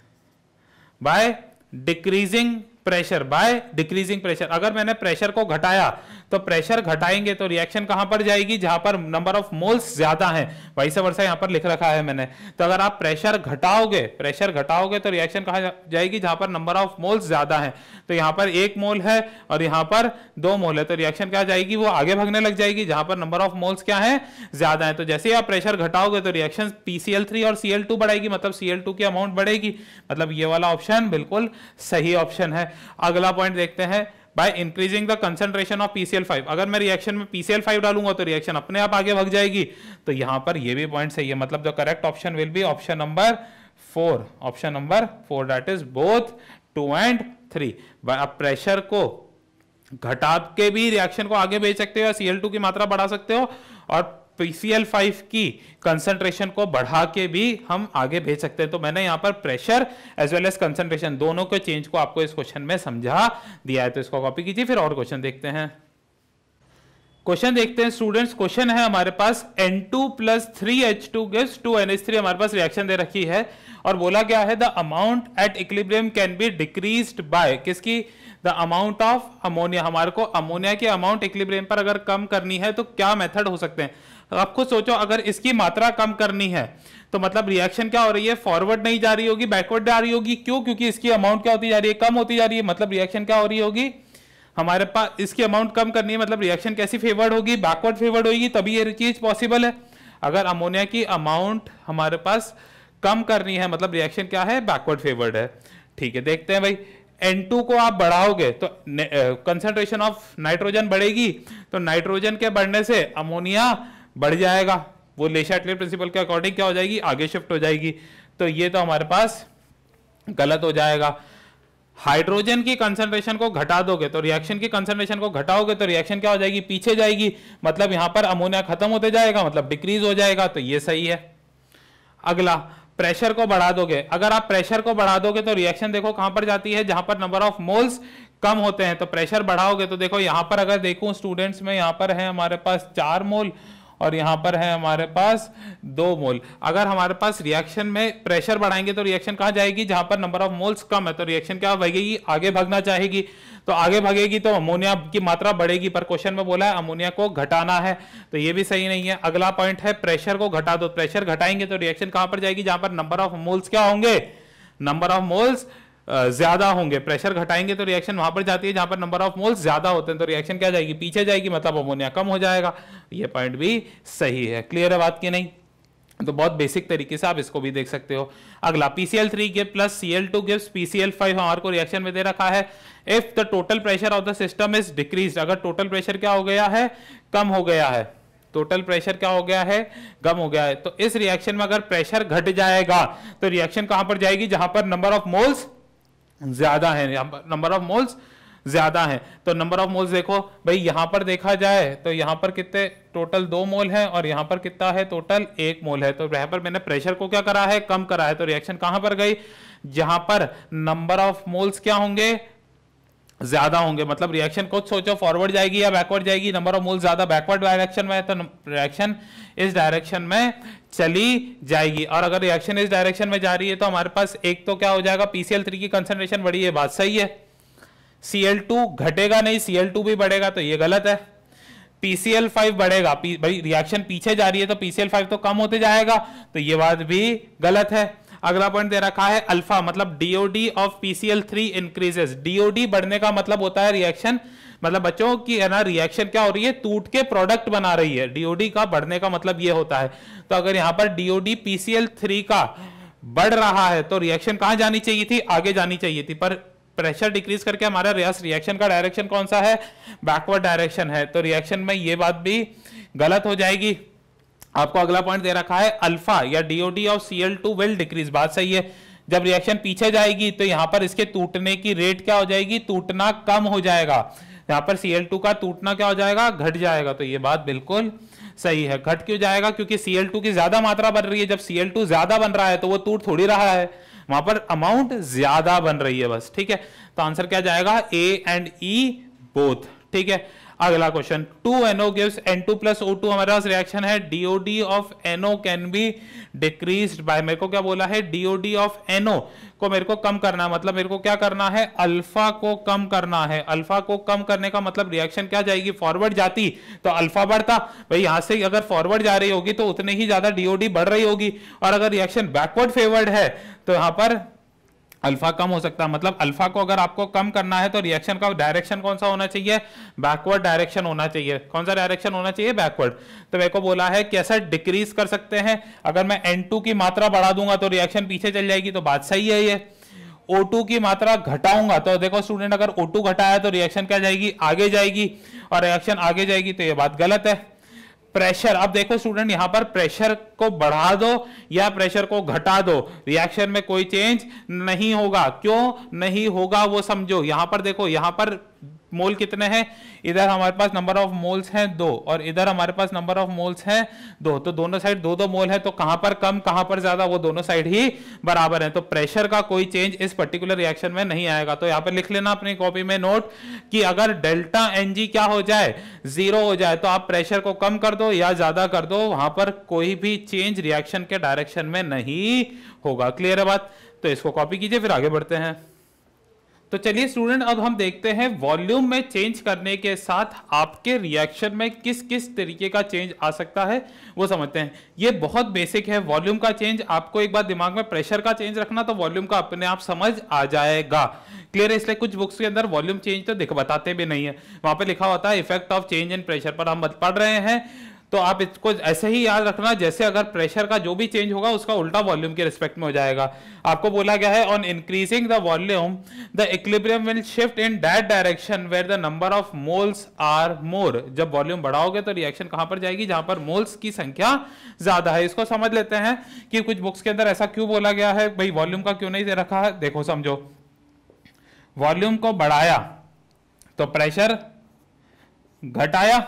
A: by decreasing pressure, by decreasing pressure. अगर मैंने प्रेशर को घटाया तो प्रेशर घटाएंगे तो रिएक्शन कहां पर जाएगी, जहां पर नंबर ऑफ मोल्स ज्यादा हैं, वाइस वर्सा यहां पर लिख रखा है मैंने। तो अगर आप प्रेशर घटाओगे तो रिएक्शन कहां जाएगी, जहां पर नंबर ऑफ मोल्स ज्यादा हैं। तो यहां पर 1 मोल है और यहां पर 2 मोल है, तो रिएक्शन क्या जाएगी, वो आगे भागने लग जाएगी जहां पर नंबर ऑफ मोल्स क्या है, ज्यादा है। तो जैसे ही आप प्रेशर घटाओगे तो रिएक्शन PCl3 और Cl2 बढ़ाएगी, मतलब Cl2 की अमाउंट बढ़ेगी, मतलब ये वाला ऑप्शन बिल्कुल सही ऑप्शन है। अगला पॉइंट देखते हैं, by increasing the concentration of PCl5। अगर मैं रिएक्शन में PCl5 डालूंगा तो रिएक्शन अपने आप आगे भाग जाएगी। तो यहां पर ये भी पॉइंट सही है, मतलब the correct option will be option number 4, option number 4, that is both 2 and 3। आप प्रेशर को घटा के भी रिएक्शन को आगे भेज सकते हो या Cl2 की मात्रा बढ़ा सकते हो, और PCl5 की कंसंट्रेशन को बढ़ा के भी हम आगे भेज सकते हैं। तो मैंने यहां पर pressure as well as concentration दोनों के चेंज को आपको इस क्वेश्चन में समझा दिया है। तो इसको कॉपी कीजिए, फिर और क्वेश्चन देखते हैं। क्वेश्चन देखते हैं स्टूडेंट्स, क्वेश्चन है हमारे पास N2 + 3H2 gives 2NH3, हमारे पास रिएक्शन दे रखी है और बोला गया है the amount at equilibrium can be decreased bye, किसकी, द अमाउंट ऑफ अमोनिया। हमारे को अमोनिया की अमाउंट इक्विलिब्रियम पर अगर कम करनी है तो क्या मेथड हो सकते हैं। आप खुद सोचो, अगर इसकी मात्रा कम करनी है तो मतलब रिएक्शन क्या हो रही है, फॉरवर्ड नहीं जा रही होगी, बैकवर्ड जा रही होगी। क्यों, क्योंकि इसकी अमाउंट क्या होती जा रही है, कम होती जा रही है। मतलब रिएक्शन क्या हो रही होगी, हमारे पास इसकी अमाउंट कम करनी है, मतलब रिएक्शन कैसी फेवर्ड होगी, बैकवर्ड फेवर्ड होगी, तभी ये चीज पॉसिबल है। अगर अमोनिया की अमाउंट हमारे पास कम करनी है मतलब रिएक्शन क्या है, बैकवर्ड फेवर्ड है। ठीक है, देखते हैं भाई, N2 को आप बढ़ाओगे तो कंसंट्रेशन ऑफ नाइट्रोजन बढ़ेगी, तो नाइट्रोजन के बढ़ने से अमोनिया बढ़ जाएगा, वो ले शैटलियर प्रिंसिपल के अकॉर्डिंग क्या हो जाएगी, आगे शिफ्ट हो जाएगी। तो ये तो हमारे पास गलत हो जाएगा। हाइड्रोजन की कंसंट्रेशन को घटा दोगे तो रिएक्शन की कंसंट्रेशन को घटाओगे तो रिएक्शन क्या हो जाएगी, पीछे जाएगी, मतलब यहां पर अमोनिया खत्म होते जाएगा, मतलब डिक्रीज हो जाएगा। तो ये सही है। अगला, प्रेशर को बढ़ा दोगे, अगर आप प्रेशर को बढ़ा दोगे तो रिएक्शन देखो कहां पर जाती है, जहां पर नंबर ऑफ मोल्स कम होते हैं। तो प्रेशर बढ़ाओगे तो देखो यहां पर अगर देखूं स्टूडेंट्स में, यहां पर है हमारे पास 4 मोल और यहां पर है हमारे पास 2 मोल। अगर हमारे पास रिएक्शन में प्रेशर बढ़ाएंगे तो रिएक्शन कहां जाएगी, जहां पर नंबर ऑफ मोल्स कम है। तो रिएक्शन क्या भागेगी, आगे भागना चाहेगी। तो आगे भागेगी तो अमोनिया की मात्रा बढ़ेगी, पर क्वेश्चन में बोला है अमोनिया को घटाना है, तो ये भी सही नहीं है। अगला पॉइंट है, प्रेशर को घटा दो, प्रेशर घटाएंगे तो रिएक्शन कहां पर जाएगी, जहां पर नंबर ऑफ मोल्स क्या होंगे, नंबर ऑफ मोल्स ज्यादा होंगे। प्रेशर घटाएंगे तो रिएक्शन वहां पर जाती है जहां पर नंबर ऑफ मोल्स ज्यादा होते हैं, तो रिएक्शन क्या जाएगी, पीछे जाएगी, मतलब अमोनिया कम हो जाएगा। ये पॉइंट भी सही है। क्लियर है बात की नहीं, तो बहुत बेसिक तरीके से आप इसको भी देख सकते हो। अगला, PCl3 + Cl2 gives PCl5, हमारे को रिएक्शन में दे रखा है। If the total pressure of the system is decrease, अगर टोटल प्रेशर क्या हो गया है, कम हो गया है, टोटल प्रेशर क्या हो गया है, कम हो गया है। तो इस रिएक्शन में अगर प्रेशर घट जाएगा तो रिएक्शन कहां पर जाएगी, जहां पर नंबर ऑफ मोल्स ज्यादा है, नंबर ऑफ मोल्स ज्यादा है। तो नंबर ऑफ मोल्स देखो भाई, यहां पर देखा जाए तो यहां पर कितने, टोटल 2 मोल है और यहां पर कितना है, टोटल 1 मोल है। तो यहां पर मैंने प्रेशर को क्या करा है, कम करा है। तो रिएक्शन कहां पर गई, जहां पर नंबर ऑफ मोल्स क्या होंगे, ज्यादा होंगे। मतलब रिएक्शन को सोचो, फॉरवर्ड जाएगी या बैकवर्ड जाएगी, नंबर ऑफ मोल्स ज्यादा बैकवर्ड डायरेक्शन में है तो रिएक्शन इस डायरेक्शन में चली जाएगी। और अगर रिएक्शन इस डायरेक्शन में जा रही है तो हमारे पास एक तो क्या हो जाएगा, PCl3 की कंसंट्रेशन बढ़ी है, बात सही है। Cl2 घटेगा नहीं, Cl2 भी बढ़ेगा, तो ये गलत है। PCl5 बढ़ेगा, भाई रिएक्शन पीछे जा रही है तो PCl5 तो कम होते जाएगा, तो ये बात भी गलत है। अगला पॉइंट दे रखा है अल्फा, मतलब DOD of PCl3 increases. DOD बढ़ने का मतलब होता है रिएक्शन, मतलब बच्चों की है ना, रिएक्शन क्या हो रही है, टूट के प्रोडक्ट बना रही है। DOD का बढ़ने का मतलब ये होता है। तो अगर यहां पर DOD PCl3 का बढ़ रहा है तो रिएक्शन कहां जानी चाहिए थी, आगे जानी चाहिए थी, पर प्रेशर डिक्रीज करके हमारा रिएक्शन का डायरेक्शन कौन सा है, बैकवर्ड डायरेक्शन है। तो रिएक्शन में ये बात भी गलत हो जाएगी। आपको अगला पॉइंट दे रखा है अल्फा या DOD of Cl2 will decrease, बात सही है। जब रिएक्शन पीछे जाएगी तो यहां पर इसके टूटने की रेट क्या हो जाएगी, टूटना कम हो जाएगा। यहां पर Cl2 का टूटना क्या हो जाएगा, घट जाएगा। तो ये बात बिल्कुल सही है। घट क्यों जाएगा, क्योंकि Cl2 की ज्यादा मात्रा बन रही है। जब Cl2 ज्यादा बन रहा है तो वो टूट थोड़ी रहा है, वहां पर अमाउंट ज्यादा बन रही है बस। ठीक है, तो आंसर क्या जाएगा, A and E बोथ। ठीक है, अगला question 2NO gives N2 plus O2 हमारे पास रिएक्शन है DOD of NO can be decreased bye, मेरे को क्या बोला है, DOD ऑफ NO को मेरे को कम करना है, मतलब मेरे को क्या करना है, अल्फा को कम करना है। अल्फा को कम करने का मतलब रिएक्शन क्या जाएगी, फॉरवर्ड जाती तो अल्फा बढ़ता, भाई यहां से अगर फॉरवर्ड जा रही होगी तो उतने ही ज्यादा DOD बढ़ रही होगी, और अगर रिएक्शन बैकवर्ड फेवर्ड है तो यहां पर अल्फा कम हो सकता है। मतलब अल्फा को अगर आपको कम करना है तो रिएक्शन का डायरेक्शन कौन सा होना चाहिए, बैकवर्ड डायरेक्शन होना चाहिए। कौन सा डायरेक्शन होना चाहिए, बैकवर्ड। तो मेरे को बोला है कैसा डिक्रीज कर सकते हैं, अगर मैं N2 की मात्रा बढ़ा दूंगा तो रिएक्शन पीछे चल जाएगी, तो बात सही है ये। O2 की मात्रा घटाऊंगा तो देखो स्टूडेंट, अगर O2 घटाया तो रिएक्शन क्या जाएगी, आगे जाएगी, और रिएक्शन आगे जाएगी तो ये बात गलत है। प्रेशर, अब देखो स्टूडेंट यहां पर प्रेशर को बढ़ा दो या प्रेशर को घटा दो, रिएक्शन में कोई चेंज नहीं होगा। क्यों नहीं होगा वो समझो। यहां पर देखो, यहां पर मोल कितने हैं, इधर हमारे पास नंबर ऑफ मोल्स हैं 2 और इधर हमारे पास नंबर ऑफ मोल्स हैं 2, तो दोनों साइड 2-2 मोल है, तो कहां पर कम कहां पर ज्यादा, वो दोनों साइड ही बराबर है। तो प्रेशर का कोई चेंज इस पर्टिकुलर रिएक्शन में नहीं आएगा। तो यहां पर लिख लेना अपनी कॉपी में नोट कि अगर डेल्टा Ng क्या हो जाए, 0 हो जाए, तो आप प्रेशर को कम कर दो या ज्यादा कर दो, वहां पर कोई भी चेंज रिएक्शन के डायरेक्शन में नहीं होगा। क्लियर है बात। तो इसको कॉपी कीजिए, फिर आगे बढ़ते हैं। तो चलिए स्टूडेंट, अब हम देखते हैं वॉल्यूम में चेंज करने के साथ आपके रिएक्शन में किस किस तरीके का चेंज आ सकता है वो समझते हैं। ये बहुत बेसिक है वॉल्यूम का चेंज। आपको एक बात दिमाग में प्रेशर का चेंज रखना, तो वॉल्यूम का अपने आप समझ आ जाएगा। क्लियर है। इसलिए कुछ बुक्स के अंदर वॉल्यूम चेंज तो दिख बताते भी नहीं है, वहां पे लिखा होता है effect of change in pressure, पर हम पढ़ रहे हैं तो आप इसको ऐसे ही याद रखना जैसे अगर प्रेशर का जो भी चेंज होगा उसका उल्टा वॉल्यूम के रिस्पेक्ट में हो जाएगा। आपको बोला गया है on increasing the volume the equilibrium will shift in that direction where the number of moles are more. जब वॉल्यूम बढ़ाओगे तो रिएक्शन कहां पर जाएगी, जहां पर मोल्स की संख्या ज्यादा है। इसको समझ लेते हैं कि कुछ बुक्स के अंदर ऐसा क्यों बोला गया है, भाई वॉल्यूम का क्यों नहीं दे रखा है। देखो समझो, वॉल्यूम को बढ़ाया तो प्रेशर घटाया,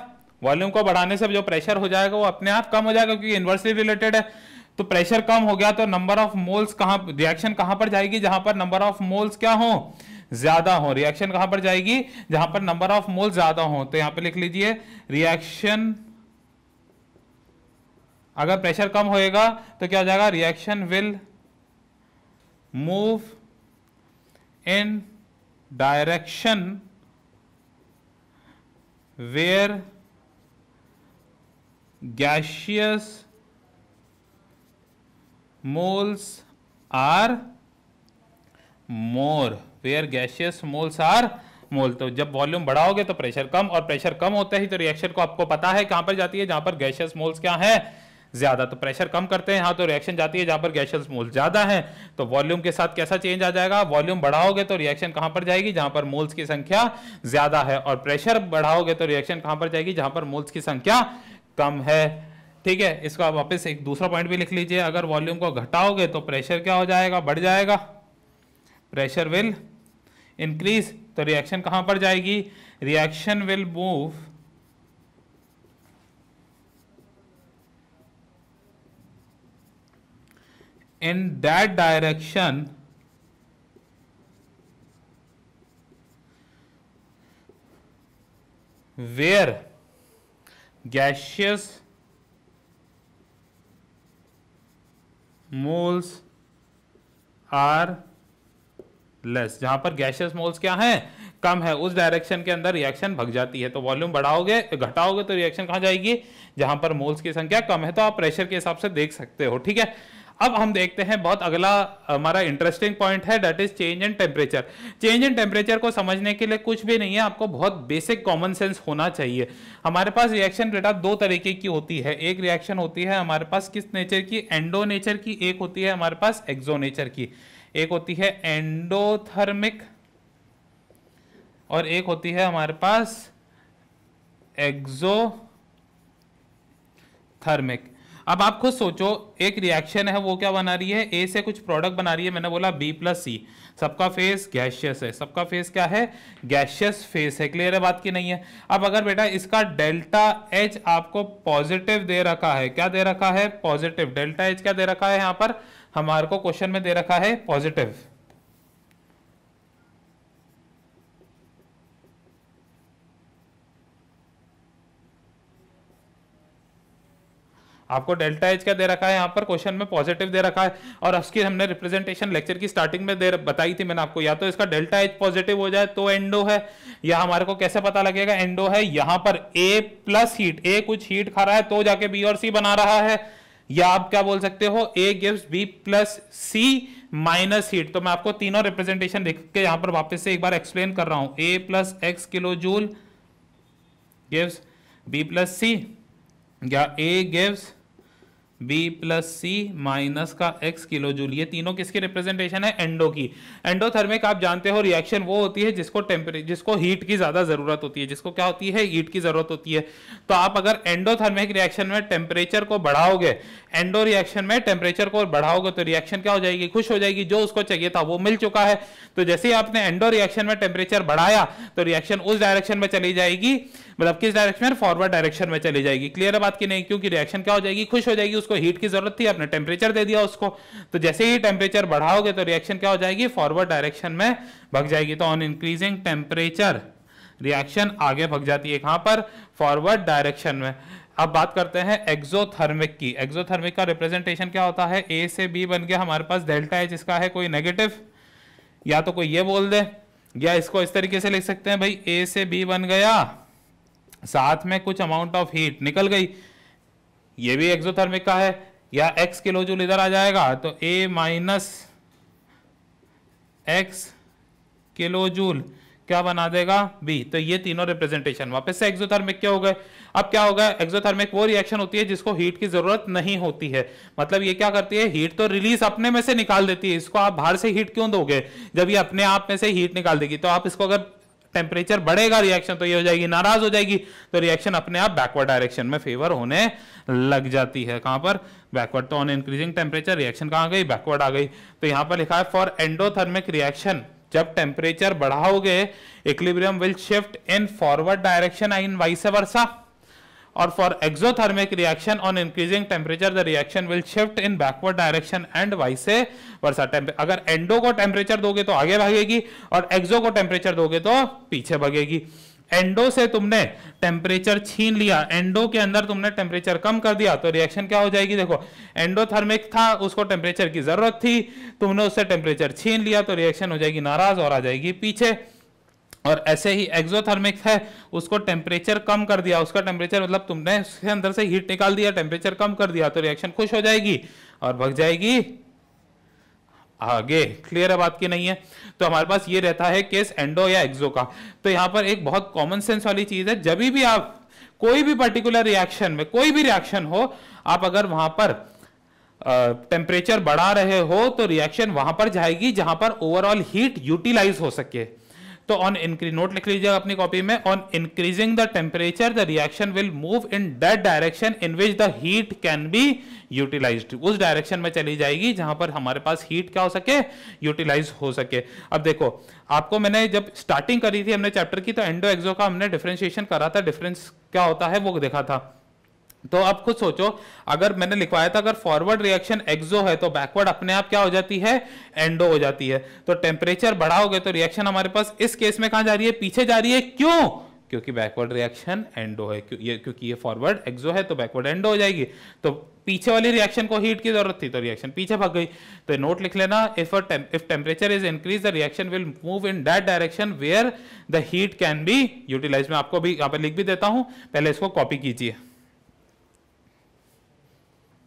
A: वॉल्यूम को बढ़ाने से जो प्रेशर हो जाएगा वो अपने आप कम हो जाएगा क्योंकि इनवर्सली रिलेटेड है। तो प्रेशर कम हो गया तो नंबर ऑफ मोल्स कहां, रिएक्शन कहां पर जाएगी, जहां पर नंबर ऑफ मोल्स क्या हो, ज्यादा हो। रिएक्शन कहां पर जाएगी, जहां पर नंबर ऑफ मोल्स ज्यादा हो। तो यहां पे लिख लीजिए रिएक्शन, अगर प्रेशर कम होएगा तो क्या हो जाएगा, reaction will move in direction where gaseous moles are more, where gaseous moles are more। तो जब वॉल्यूम बढ़ाओगे तो प्रेशर कम, और प्रेशर कम होता ही तो रिएक्शन को आपको पता है कहां पर जाती है, जहां पर गैशियस मोल्स क्या है, ज्यादा। तो प्रेशर कम करते हैं यहां तो रिएक्शन जाती है जहां पर गैशियस मोल्स ज्यादा है। तो वॉल्यूम के साथ कैसा चेंज आ जाएगा, वॉल्यूम बढ़ाओगे तो रिएक्शन कहां पर जाएगी, जहां पर मोल्स की संख्या ज्यादा है, और प्रेशर बढ़ाओगे तो रिएक्शन कहां पर जाएगी, जहां पर मोल्स की संख्या कम है। ठीक है। इसको आप वापस एक दूसरा पॉइंट भी लिख लीजिए, अगर वॉल्यूम को घटाओगे तो प्रेशर क्या हो जाएगा, बढ़ जाएगा, प्रेशर विल इंक्रीज। तो रिएक्शन कहां पर जाएगी, reaction will move in that direction where gaseous moles are less। जहां पर गैशियस मोल्स क्या है, कम है, उस डायरेक्शन के अंदर रिएक्शन भग जाती है। तो वॉल्यूम बढ़ाओगे घटाओगे तो रिएक्शन कहां जाएगी, जहां पर मोल्स की संख्या कम है। तो आप प्रेशर के हिसाब से देख सकते हो। ठीक है। अब हम देखते हैं बहुत अगला हमारा इंटरेस्टिंग पॉइंट है, that is change in temperature. Change in temperature को समझने के लिए कुछ भी नहीं है, आपको बहुत बेसिक कॉमन सेंस होना चाहिए। हमारे पास रिएक्शन बेटा दो तरीके की होती है। एक रिएक्शन होती है हमारे पास किस नेचर की, एंडो नेचर की, एक होती है हमारे पास एक्सो नेचर की। एक होती है एंडोथर्मिक और एक होती है हमारे पास एक्सोथर्मिक। अब आप खुद सोचो, एक रिएक्शन है वो क्या बना रही है, ए से कुछ प्रोडक्ट बना रही है, मैंने बोला B+C, सबका फेस गैशियस है, सबका फेस क्या है, गैशियस फेस है। क्लियर है बात की नहीं है। अब अगर बेटा इसका डेल्टा H आपको पॉजिटिव दे रखा है, क्या दे रखा है, पॉजिटिव। डेल्टा H क्या दे रखा है, यहां पर हमारे को क्वेश्चन में दे रखा है पॉजिटिव। आपको डेल्टा एच क्या दे रखा है यहाँ पर क्वेश्चन में, पॉजिटिव दे रखा है, और उसकी हमने रिप्रेजेंटेशन लेक्चर की स्टार्टिंग में बताई थी मैंने आपको, या तो इसका डेल्टा एच पॉजिटिव हो जाए तो एंडो है, या हमारे को कैसे पता लगेगा एंडो है, यहाँ पर ए प्लस हीट, ए कुछ हीट खा रहा है तो जाके बी और सी बना रहा है, या आप क्या बोल सकते हो A gives B plus C minus heat. तो मैं आपको तीनों रिप्रेजेंटेशन लिख के यहां पर वापस से एक बार एक्सप्लेन कर रहा हूं, A plus X kilojoule gives B plus C, या A gives B plus C minus का एक्स किलो जूल। ये तीनों किसकी रिप्रेजेंटेशन है, एंडो की। एंडोथर्मिक आप जानते हो रिएक्शन वो होती है जिसको हीट की ज्यादा जरूरत होती है, जिसको क्या होती है, हीट की जरूरत होती है। तो आप अगर एंडोथर्मिक रिएक्शन में टेम्परेचर को बढ़ाओगे, एंडो रिएक्शन में टेम्परेचर को बढ़ाओगे तो रिएक्शन क्या हो जाएगी, खुश हो जाएगी, जो उसको चाहिए था वो मिल चुका है। तो जैसे ही आपने एंडो रिएक्शन में टेम्परेचर बढ़ाया तो रिएक्शन उस डायरेक्शन में चली जाएगी, मतलब किस डायरेक्शन में, फॉरवर्ड डायरेक्शन में चली जाएगी। क्लियर है बात की नहीं, क्योंकि रिएक्शन क्या हो जाएगी, खुश हो जाएगी, उसको हीट की जरूरत थी, आपने टेम्परेचर दे दिया उसको। तो जैसे ही टेम्परेचर बढ़ाओगे तो रिएक्शन क्या हो जाएगी, फॉरवर्ड डायरेक्शन में भग जाएगी। तो ऑन इंक्रीजिंग टेम्परेचर रिएक्शन आगे भग जाती है, कहां पर, फॉरवर्ड डायरेक्शन में। अब बात करते हैं एक्सोथर्मिक की। एक्सोथर्मिक का रिप्रेजेंटेशन क्या होता है, ए से बी बन गया हमारे पास, डेल्टा एच इसका है कोई नेगेटिव, या तो कोई ये बोल दे, या इसको इस तरीके से लिख सकते हैं भाई, ए से बी बन गया, साथ में कुछ अमाउंट ऑफ हीट निकल गई, ये भी एक्सोथर्मिक का है, या एक्स किलो जूल इधर आ जाएगा तो ए माइनस एक्स किलो जूल क्या बना देगा, बी। तो ये तीनों रिप्रेजेंटेशन वापस से एक्सोथर्मिक क्या हो गए। अब क्या होगा, एक्सोथर्मिक वो रिएक्शन होती है जिसको हीट की जरूरत नहीं होती है, मतलब ये क्या करती है, हीट तो रिलीज अपने में से निकाल देती है, इसको आप बाहर से हीट क्यों दोगे, जब ये अपने आप में से हीट निकाल देगी। तो आप इसको अगर टेम्परेचर बढ़ेगा रिएक्शन तो ये हो जाएगी, नाराज हो जाएगी, तो रिएक्शन अपने आप बैकवर्ड डायरेक्शन में फेवर होने लग जाती है, कहां पर, बैकवर्ड। तो ऑन इंक्रीजिंग टेम्परेचर रिएक्शन कहां गई, बैकवर्ड आ गई। तो यहां पर लिखा है फॉर एंडोथर्मिक रिएक्शन, जब टेम्परेचर बढ़ाओगे equilibrium will shift in forward direction and vice versa, और for exothermic reaction on increasing temperature the reaction will shift in backward direction and vice versa. अगर एंडो को टेम्परेचर दोगे तो आगे भागेगी, और एक्सो को टेम्परेचर दोगे तो पीछे भागेगी। एंडो से तुमने टेम्परेचर छीन लिया, एंडो के अंदर तुमने टेम्परेचर कम कर दिया तो रिएक्शन क्या हो जाएगी, देखो एंडोथर्मिक था, उसको टेम्परेचर की जरूरत थी, तुमने उससे टेम्परेचर छीन लिया तो रिएक्शन हो जाएगी नाराज और आ जाएगी पीछे। और ऐसे ही एक्सोथर्मिक है, उसको टेम्परेचर कम कर दिया, उसका टेम्परेचर मतलब तुमने उसके अंदर से हीट निकाल दिया, टेम्परेचर कम कर दिया तो रिएक्शन खुश हो जाएगी और भग जाएगी आगे। क्लियर है बात की नहीं है। तो हमारे पास ये रहता है केस एंडो या एक्सो का। तो यहां पर एक बहुत कॉमन सेंस वाली चीज है, जब भी आप कोई भी पर्टिकुलर रिएक्शन में, कोई भी रिएक्शन हो, आप अगर वहां पर टेम्परेचर बढ़ा रहे हो तो रिएक्शन वहां पर जाएगी जहां पर ओवरऑल हीट यूटिलाइज हो सके। तो ऑन इंक्रीज, नोट लिख लीजिएगा अपनी कॉपी में, on increasing the temperature the reaction will move in that direction in which the heat can be utilized. उस डायरेक्शन में चली जाएगी जहां पर हमारे पास हीट क्या हो सके, यूटिलाइज हो सके। अब देखो, आपको मैंने जब स्टार्टिंग करी थी हमने चैप्टर की, तो एंडो एक्सो का हमने डिफरेंशिएशन करा था, डिफरेंस क्या होता है वो देखा था। तो अब खुद सोचो, अगर मैंने लिखवाया था अगर फॉरवर्ड रिएक्शन एक्सो है तो बैकवर्ड अपने आप क्या हो जाती है, एंडो हो जाती है। तो टेम्परेचर बढ़ाओगे तो रिएक्शन हमारे पास इस केस में कहां जा रही है, पीछे जा रही है। क्यों, क्योंकि बैकवर्ड रिएक्शन एंडो है, क्योंकि ये फॉरवर्ड एक्सो है तो बैकवर्ड एंडो हो जाएगी। तो पीछे वाली रिएक्शन को हीट की जरूरत थी तो रिएक्शन पीछे भाग गई। तो नोट लिख लेना, if temperature is increase the reaction will move in that direction where the heat can be utilize. मैं आपको भी यहाँ पर लिख भी देता हूं, पहले इसको कॉपी कीजिए।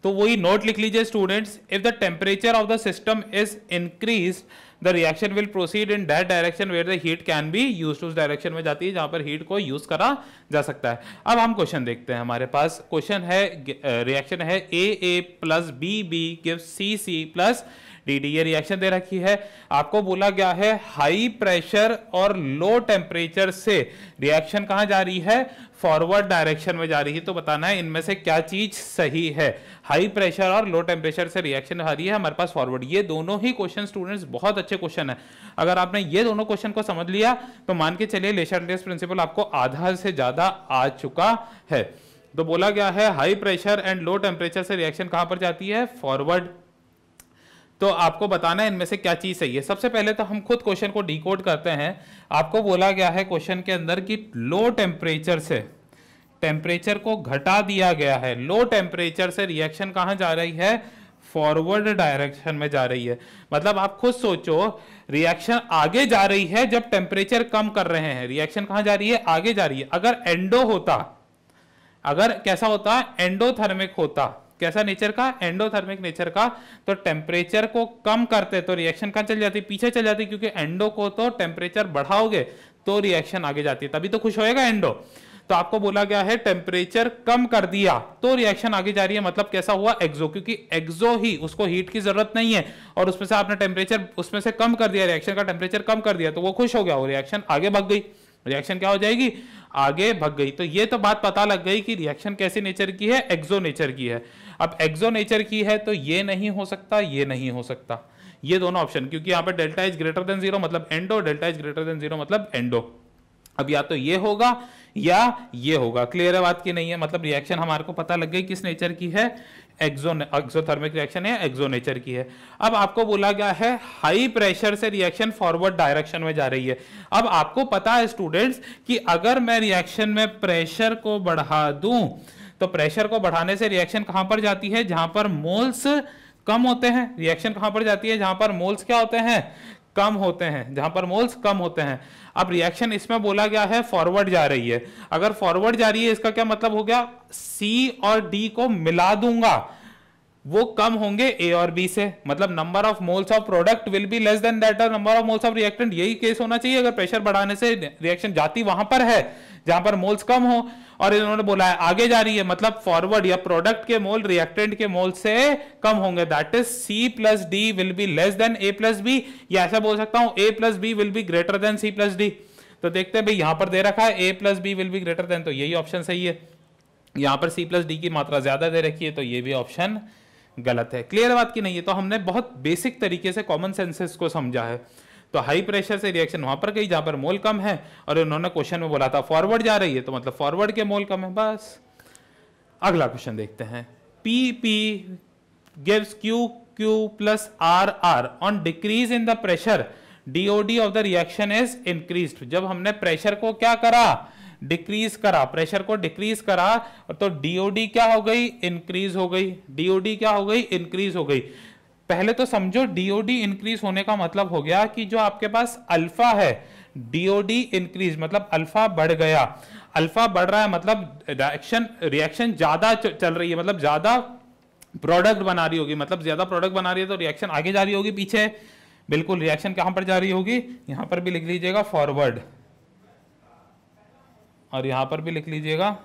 A: तो वही नोट लिख लीजिए students, if the temperature of the system is increase the reaction will proceed in that direction where the heat can be used. उस डायरेक्शन में जाती है जहां पर हीट को यूज करा जा सकता है। अब हम क्वेश्चन देखते हैं, हमारे पास क्वेश्चन है, रिएक्शन है A plus B give C plus D. ये रिएक्शन दे रखी है, आपको बोला गया है हाई प्रेशर और लो टेम्परेचर से रिएक्शन कहां जा रही है, फॉरवर्ड डायरेक्शन में जा रही है। तो बताना है इनमें से क्या चीज सही है, हाई प्रेशर और लो टेम्परेचर से रिएक्शन आ रही है हमारे पास फॉरवर्ड। ये दोनों ही क्वेश्चन स्टूडेंट्स बहुत अच्छे क्वेश्चन है। अगर आपने ये दोनों क्वेश्चन को समझ लिया तो मान के चलिए ले शाटलियर्स प्रिंसिपल आपको आधा से ज्यादा आ चुका है। तो बोला गया है high pressure and low temperature से रिएक्शन कहां पर जाती है, फॉरवर्ड। तो आपको बताना है इनमें से क्या चीज सही है। सबसे पहले तो हम खुद क्वेश्चन को डिकोड करते हैं। आपको बोला गया है क्वेश्चन के अंदर कि लो टेम्परेचर से टेम्परेचर को घटा दिया गया है, लो टेम्परेचर से रिएक्शन कहां जा रही है, फॉरवर्ड डायरेक्शन में जा रही है। मतलब आप खुद सोचो, रिएक्शन आगे जा रही है जब टेम्परेचर कम कर रहे हैं, रिएक्शन कहां जा रही है, आगे जा रही है। अगर एंडो होता, अगर कैसा होता, एंडोथर्मिक होता, कैसा नेचर का, एंडोथर्मिक नेचर का, तो टेम्परेचर को कम करते तो रिएक्शन कहां चल जाती, पीछे चल जाती, क्योंकि एंडो को तो टेम्परेचर बढ़ाओगे तो रिएक्शन आगे जाती है, तभी तो खुश होएगा एंडो। तो आपको बोला गया है टेम्परेचर कम कर दिया तो रिएक्शन आगे जा रही है, मतलब कैसा हुआ, एक्सो, क्योंकि एक्सो ही, उसको हीट की जरूरत नहीं है और उसमें से आपने टेम्परेचर उसमें से कम कर दिया, रिएक्शन का टेम्परेचर कम कर दिया, तो वो खुश हो गया, वो रिएक्शन आगे भाग गई, रिएक्शन क्या हो जाएगी, आगे भाग गई। तो ये तो बात पता लग गई कि रिएक्शन कैसी नेचर की है, एक्सो नेचर की है। अब एक्सो नेचर की है तो ये नहीं हो सकता, ये नहीं हो सकता, ये दोनों ऑप्शन, क्योंकि यहाँ पे डेल्टा इज ग्रेटर देन 0 मतलब endo, delta is greater than 0 मतलब एंडो। अब या तो ये होगा या ये होगा, क्लियर है बात की नहीं है, मतलब रिएक्शन हमारे को पता लग गई किस नेचर की है, एक्सोथर्मिक रिएक्शन है, एक्सो नेचर की है। अब आपको बोला गया है हाई प्रेशर से रिएक्शन फॉरवर्ड डायरेक्शन में जा रही है। अब आपको पता है स्टूडेंट्स कि अगर मैं रिएक्शन में प्रेशर को बढ़ा दूं तो प्रेशर को बढ़ाने से रिएक्शन कहां पर जाती है, जहां पर मोल्स कम होते हैं, रिएक्शन कहां पर जाती है, जहां पर मोल्स क्या होते हैं, कम होते हैं, जहां पर मोल्स कम होते हैं। अब रिएक्शन इसमें बोला गया है फॉरवर्ड जा रही है, अगर फॉरवर्ड जा रही है इसका क्या मतलब हो गया, सी और डी को मिला दूंगा, वो कम होंगे ए और बी से, मतलब number of moles of product will be less then that of number of moles of reactant. यही केस होना चाहिए, अगर प्रेशर बढ़ाने से रिएक्शन जाती वहां पर है जहां पर मोल्स कम हो, और इन्होंने बोला है आगे जा रही है, मतलब फॉरवर्ड या प्रोडक्ट के मोल रिएक्टेंट के मोल से कम होंगे, that is C plus D will be less than A plus B, या ऐसा बोल सकता हूं A plus B will be greater than C plus D. तो देखते हैं भाई, यहां पर दे रखा है A plus B will be greater than, तो यही ऑप्शन सही है। यहां पर सी प्लस डी की मात्रा ज्यादा दे रखी है, तो ये भी ऑप्शन गलत है। क्लियर बात की नहीं है, तो हमने बहुत बेसिक तरीके से कॉमन सेंसेस को समझा है। तो हाई प्रेशर से रिएक्शन वहां पर गई जहां पर मोल कम है, और उन्होंने क्वेश्चन में बोला था फॉरवर्ड जा रही है, तो मतलब फॉरवर्ड के मोल कम है, बस। अगला क्वेश्चन देखते हैं, P P gives Q Q plus R R on decrease in the pressure DOD of the reaction is increased. जब हमने प्रेशर को क्या करा, डिक्रीज करा, प्रेशर को डिक्रीज करा, तो डीओडी क्या हो गई, इंक्रीज हो गई, डीओडी क्या हो गई, इंक्रीज हो गई। पहले तो समझो डीओडी इंक्रीज होने का मतलब हो गया कि जो आपके पास अल्फा है, डीओडी इंक्रीज मतलब अल्फा बढ़ गया, अल्फा बढ़ रहा है मतलब रिएक्शन ज्यादा चल रही है, मतलब ज्यादा प्रोडक्ट बना रही होगी, मतलब ज्यादा प्रोडक्ट बना रही है तो रिएक्शन आगे जा रही होगी, पीछे बिल्कुल रिएक्शन कहां पर जा रही होगी, यहां पर भी लिख लीजिएगा फॉरवर्ड, और यहां पर भी लिख लीजिएगा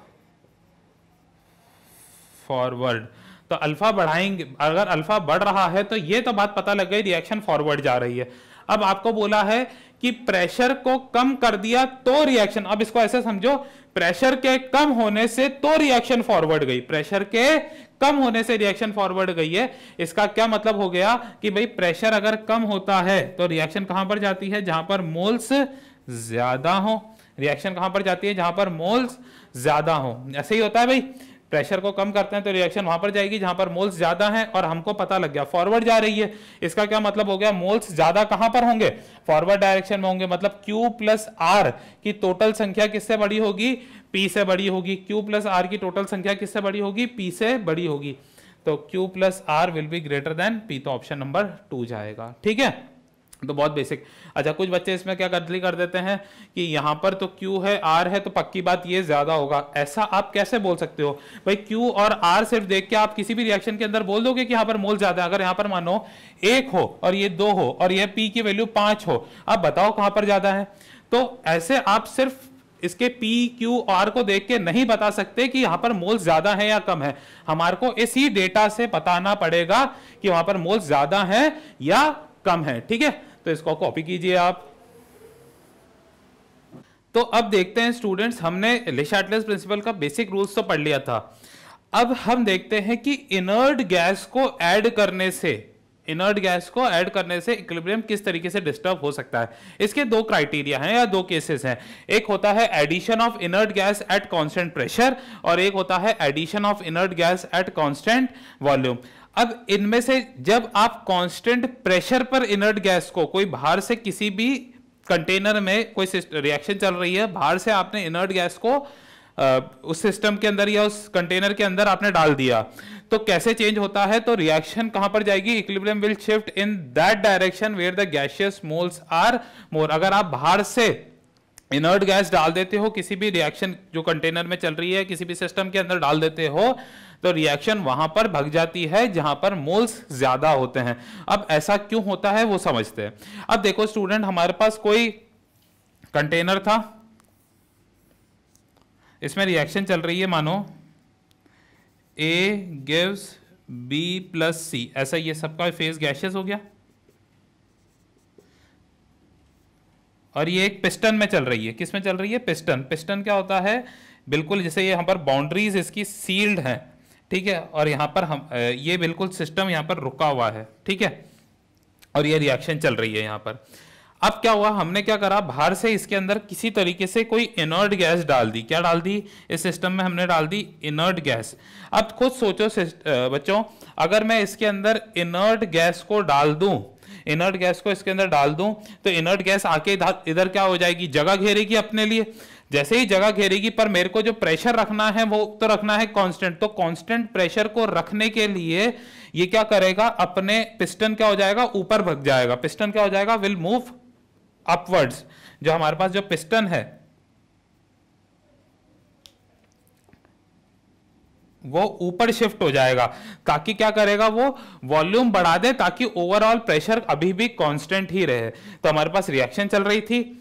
A: फॉरवर्ड। तो अल्फा बढ़ाएंगे, अगर अल्फा बढ़ रहा है तो ये तो बात पता लग गई रिएक्शन फॉरवर्ड जा रही है। अब आपको बोला है कि प्रेशर को कम कर दिया तो रिएक्शन, अब इसको ऐसे समझो, प्रेशर के कम होने से तो रिएक्शन फॉरवर्ड गई, प्रेशर के कम होने से रिएक्शन फॉरवर्ड गई है। इसका क्या मतलब हो गया कि भाई प्रेशर अगर कम होता है तो रिएक्शन कहां पर जाती है, जहां पर मोल्स ज्यादा हो, रिएक्शन कहां पर जाती है, जहां पर मोल्स ज्यादा हो। ऐसे ही होता है भाई, प्रेशर को कम करते हैं तो रिएक्शन वहां पर जाएगी जहां पर मोल्स ज्यादा हैं, और हमको पता लग गया फॉरवर्ड जा रही है, इसका क्या मतलब हो गया, मोल्स ज्यादा कहां पर होंगे, फॉरवर्ड डायरेक्शन में होंगे, मतलब Q प्लस आर की टोटल संख्या किससे बड़ी होगी, P से बड़ी होगी। Q प्लस आर की टोटल संख्या किससे बड़ी होगी, P से बड़ी होगी, तो Q plus R will be greater than P, तो ऑप्शन नंबर 2 जाएगा। ठीक है, तो बहुत बेसिक। अच्छा, कुछ बच्चे इसमें क्या गलती कर देते हैं कि यहां पर तो Q है, R है, तो पक्की बात ये ज्यादा होगा, ऐसा आप कैसे बोल सकते हो भाई, Q और R सिर्फ देख के आप किसी भी रिएक्शन के अंदर बोल दोगे कि यहां पर मोल ज्यादा है। अगर यहां पर मानो 1 हो और ये 2 हो और ये P की वैल्यू 5 हो, अब बताओ कहां पर ज्यादा है। तो ऐसे आप सिर्फ इसके P, Q, R को देख के नहीं बता सकते कि यहां पर मोल ज्यादा है या कम है, हमारे को इसी डेटा से बताना पड़ेगा कि वहां पर मोल ज्यादा है या कम है। ठीक है, तो इसको कॉपी कीजिए आप। तो अब देखते हैं स्टूडेंट्स, हमने ले शाटलेस प्रिंसिपल का बेसिक रूल्स तो पढ़ लिया था, अब हम देखते हैं कि इनर्ट गैस को ऐड करने से इक्विलिब्रियम किस तरीके से डिस्टर्ब हो सकता है। इसके 2 क्राइटेरिया हैं या 2 केसेस हैं, एक होता है addition of inert gas at constant pressure, और एक होता है addition of inert gas at constant volume. अब इनमें से जब आप कांस्टेंट प्रेशर पर इनर्ट गैस को, कोई बाहर से किसी भी कंटेनर में कोई रिएक्शन चल रही है, बाहर से आपने इनर्ट गैस को उस सिस्टम के अंदर या उस कंटेनर के अंदर आपने डाल दिया, तो कैसे चेंज होता है? तो रिएक्शन कहां पर जाएगी? Equilibrium will shift in that direction where the gaseous moles are more. अगर आप बाहर से इनर्ट गैस डाल देते हो, किसी भी रिएक्शन जो कंटेनर में चल रही है किसी भी सिस्टम के अंदर डाल देते हो, तो रिएक्शन वहां पर भग जाती है जहां पर मोल्स ज्यादा होते हैं। अब ऐसा क्यों होता है वो समझते हैं। अब देखो स्टूडेंट, हमारे पास कोई कंटेनर था, इसमें रिएक्शन चल रही है, मानो A gives B plus C, ऐसा ये सबका फेज गैसियस हो गया, और ये एक पिस्टन में चल रही है। किस में चल रही है? पिस्टन। पिस्टन क्या होता है? बिल्कुल जैसे यहां पर बाउंड्रीज इसकी सील्ड है, ठीक है, और यहां पर हम ये बिल्कुल सिस्टम यहां पर रुका हुआ है, ठीक है, और ये रिएक्शन चल रही है यहां पर। अब क्या हुआ, हमने क्या करा, बाहर से इसके अंदर किसी तरीके से कोई इनर्ट गैस डाल दी। क्या डाल दी? इस सिस्टम में हमने डाल दी इनर्ट गैस। अब खुद सोचो बच्चों, अगर मैं इसके अंदर इनर्ट गैस को डाल दूं, इनर्ट गैस को इसके अंदर डाल दूं, तो इनर्ट गैस आके इधर क्या हो जाएगी? जगह घेरेगी अपने लिए। जैसे ही जगह घेरेगी, पर मेरे को जो प्रेशर रखना है वो तो रखना है कांस्टेंट। तो कांस्टेंट प्रेशर को रखने के लिए ये क्या करेगा? अपने पिस्टन क्या हो जाएगा? ऊपर भग जाएगा। पिस्टन क्या हो जाएगा? Will move upwards. जो हमारे पास जो पिस्टन है वो ऊपर शिफ्ट हो जाएगा, ताकि क्या करेगा? वो वॉल्यूम बढ़ा दे, ताकि ओवरऑल प्रेशर अभी भी कांस्टेंट ही रहे। तो हमारे पास रिएक्शन चल रही थी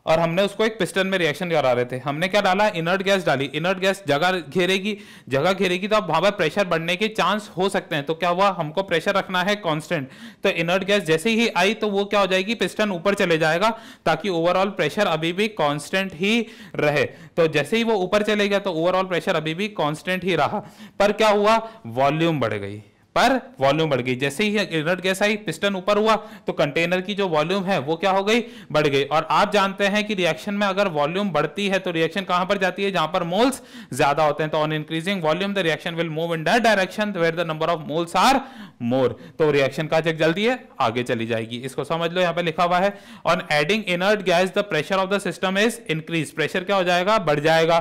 A: और हमने उसको एक पिस्टन में रिएक्शन करा रहे थे। हमने क्या डाला? इनर्ट गैस डाली। इनर्ट गैस जगह घेरेगी, जगह घेरेगी तो अब वहां पर प्रेशर बढ़ने के चांस हो सकते हैं। तो क्या हुआ? हमको प्रेशर रखना है कांस्टेंट, तो इनर्ट गैस जैसे ही आई तो वो क्या हो जाएगी? पिस्टन ऊपर चले जाएगा, ताकि ओवरऑल प्रेशर अभी भी कांस्टेंट ही रहे। तो जैसे ही वो ऊपर चले गया तो ओवरऑल प्रेशर अभी भी कांस्टेंट ही रहा, पर क्या हुआ? वॉल्यूम बढ़ गई। जैसे ही इनर्ट गैस आई, पिस्टन ऊपर हुआ, तो कंटेनर की जो वॉल्यूम है वो क्या हो गई? बढ़ गई। और आप जानते हैं कि रिएक्शन में अगर वॉल्यूम बढ़ती है तो रिएक्शन कहां पर जाती है? जहां पर मोल्स ज्यादा होते हैं। तो on increasing volume the reaction will move in that direction where the number of moles are more. तो रिएक्शन का जग जल्दी है आगे चली जाएगी। इसको समझ लो, यहां पे लिखा हुआ है on adding inert gas the pressure of the system is increase. Pressure क्या हो जाएगा? बढ़ जाएगा।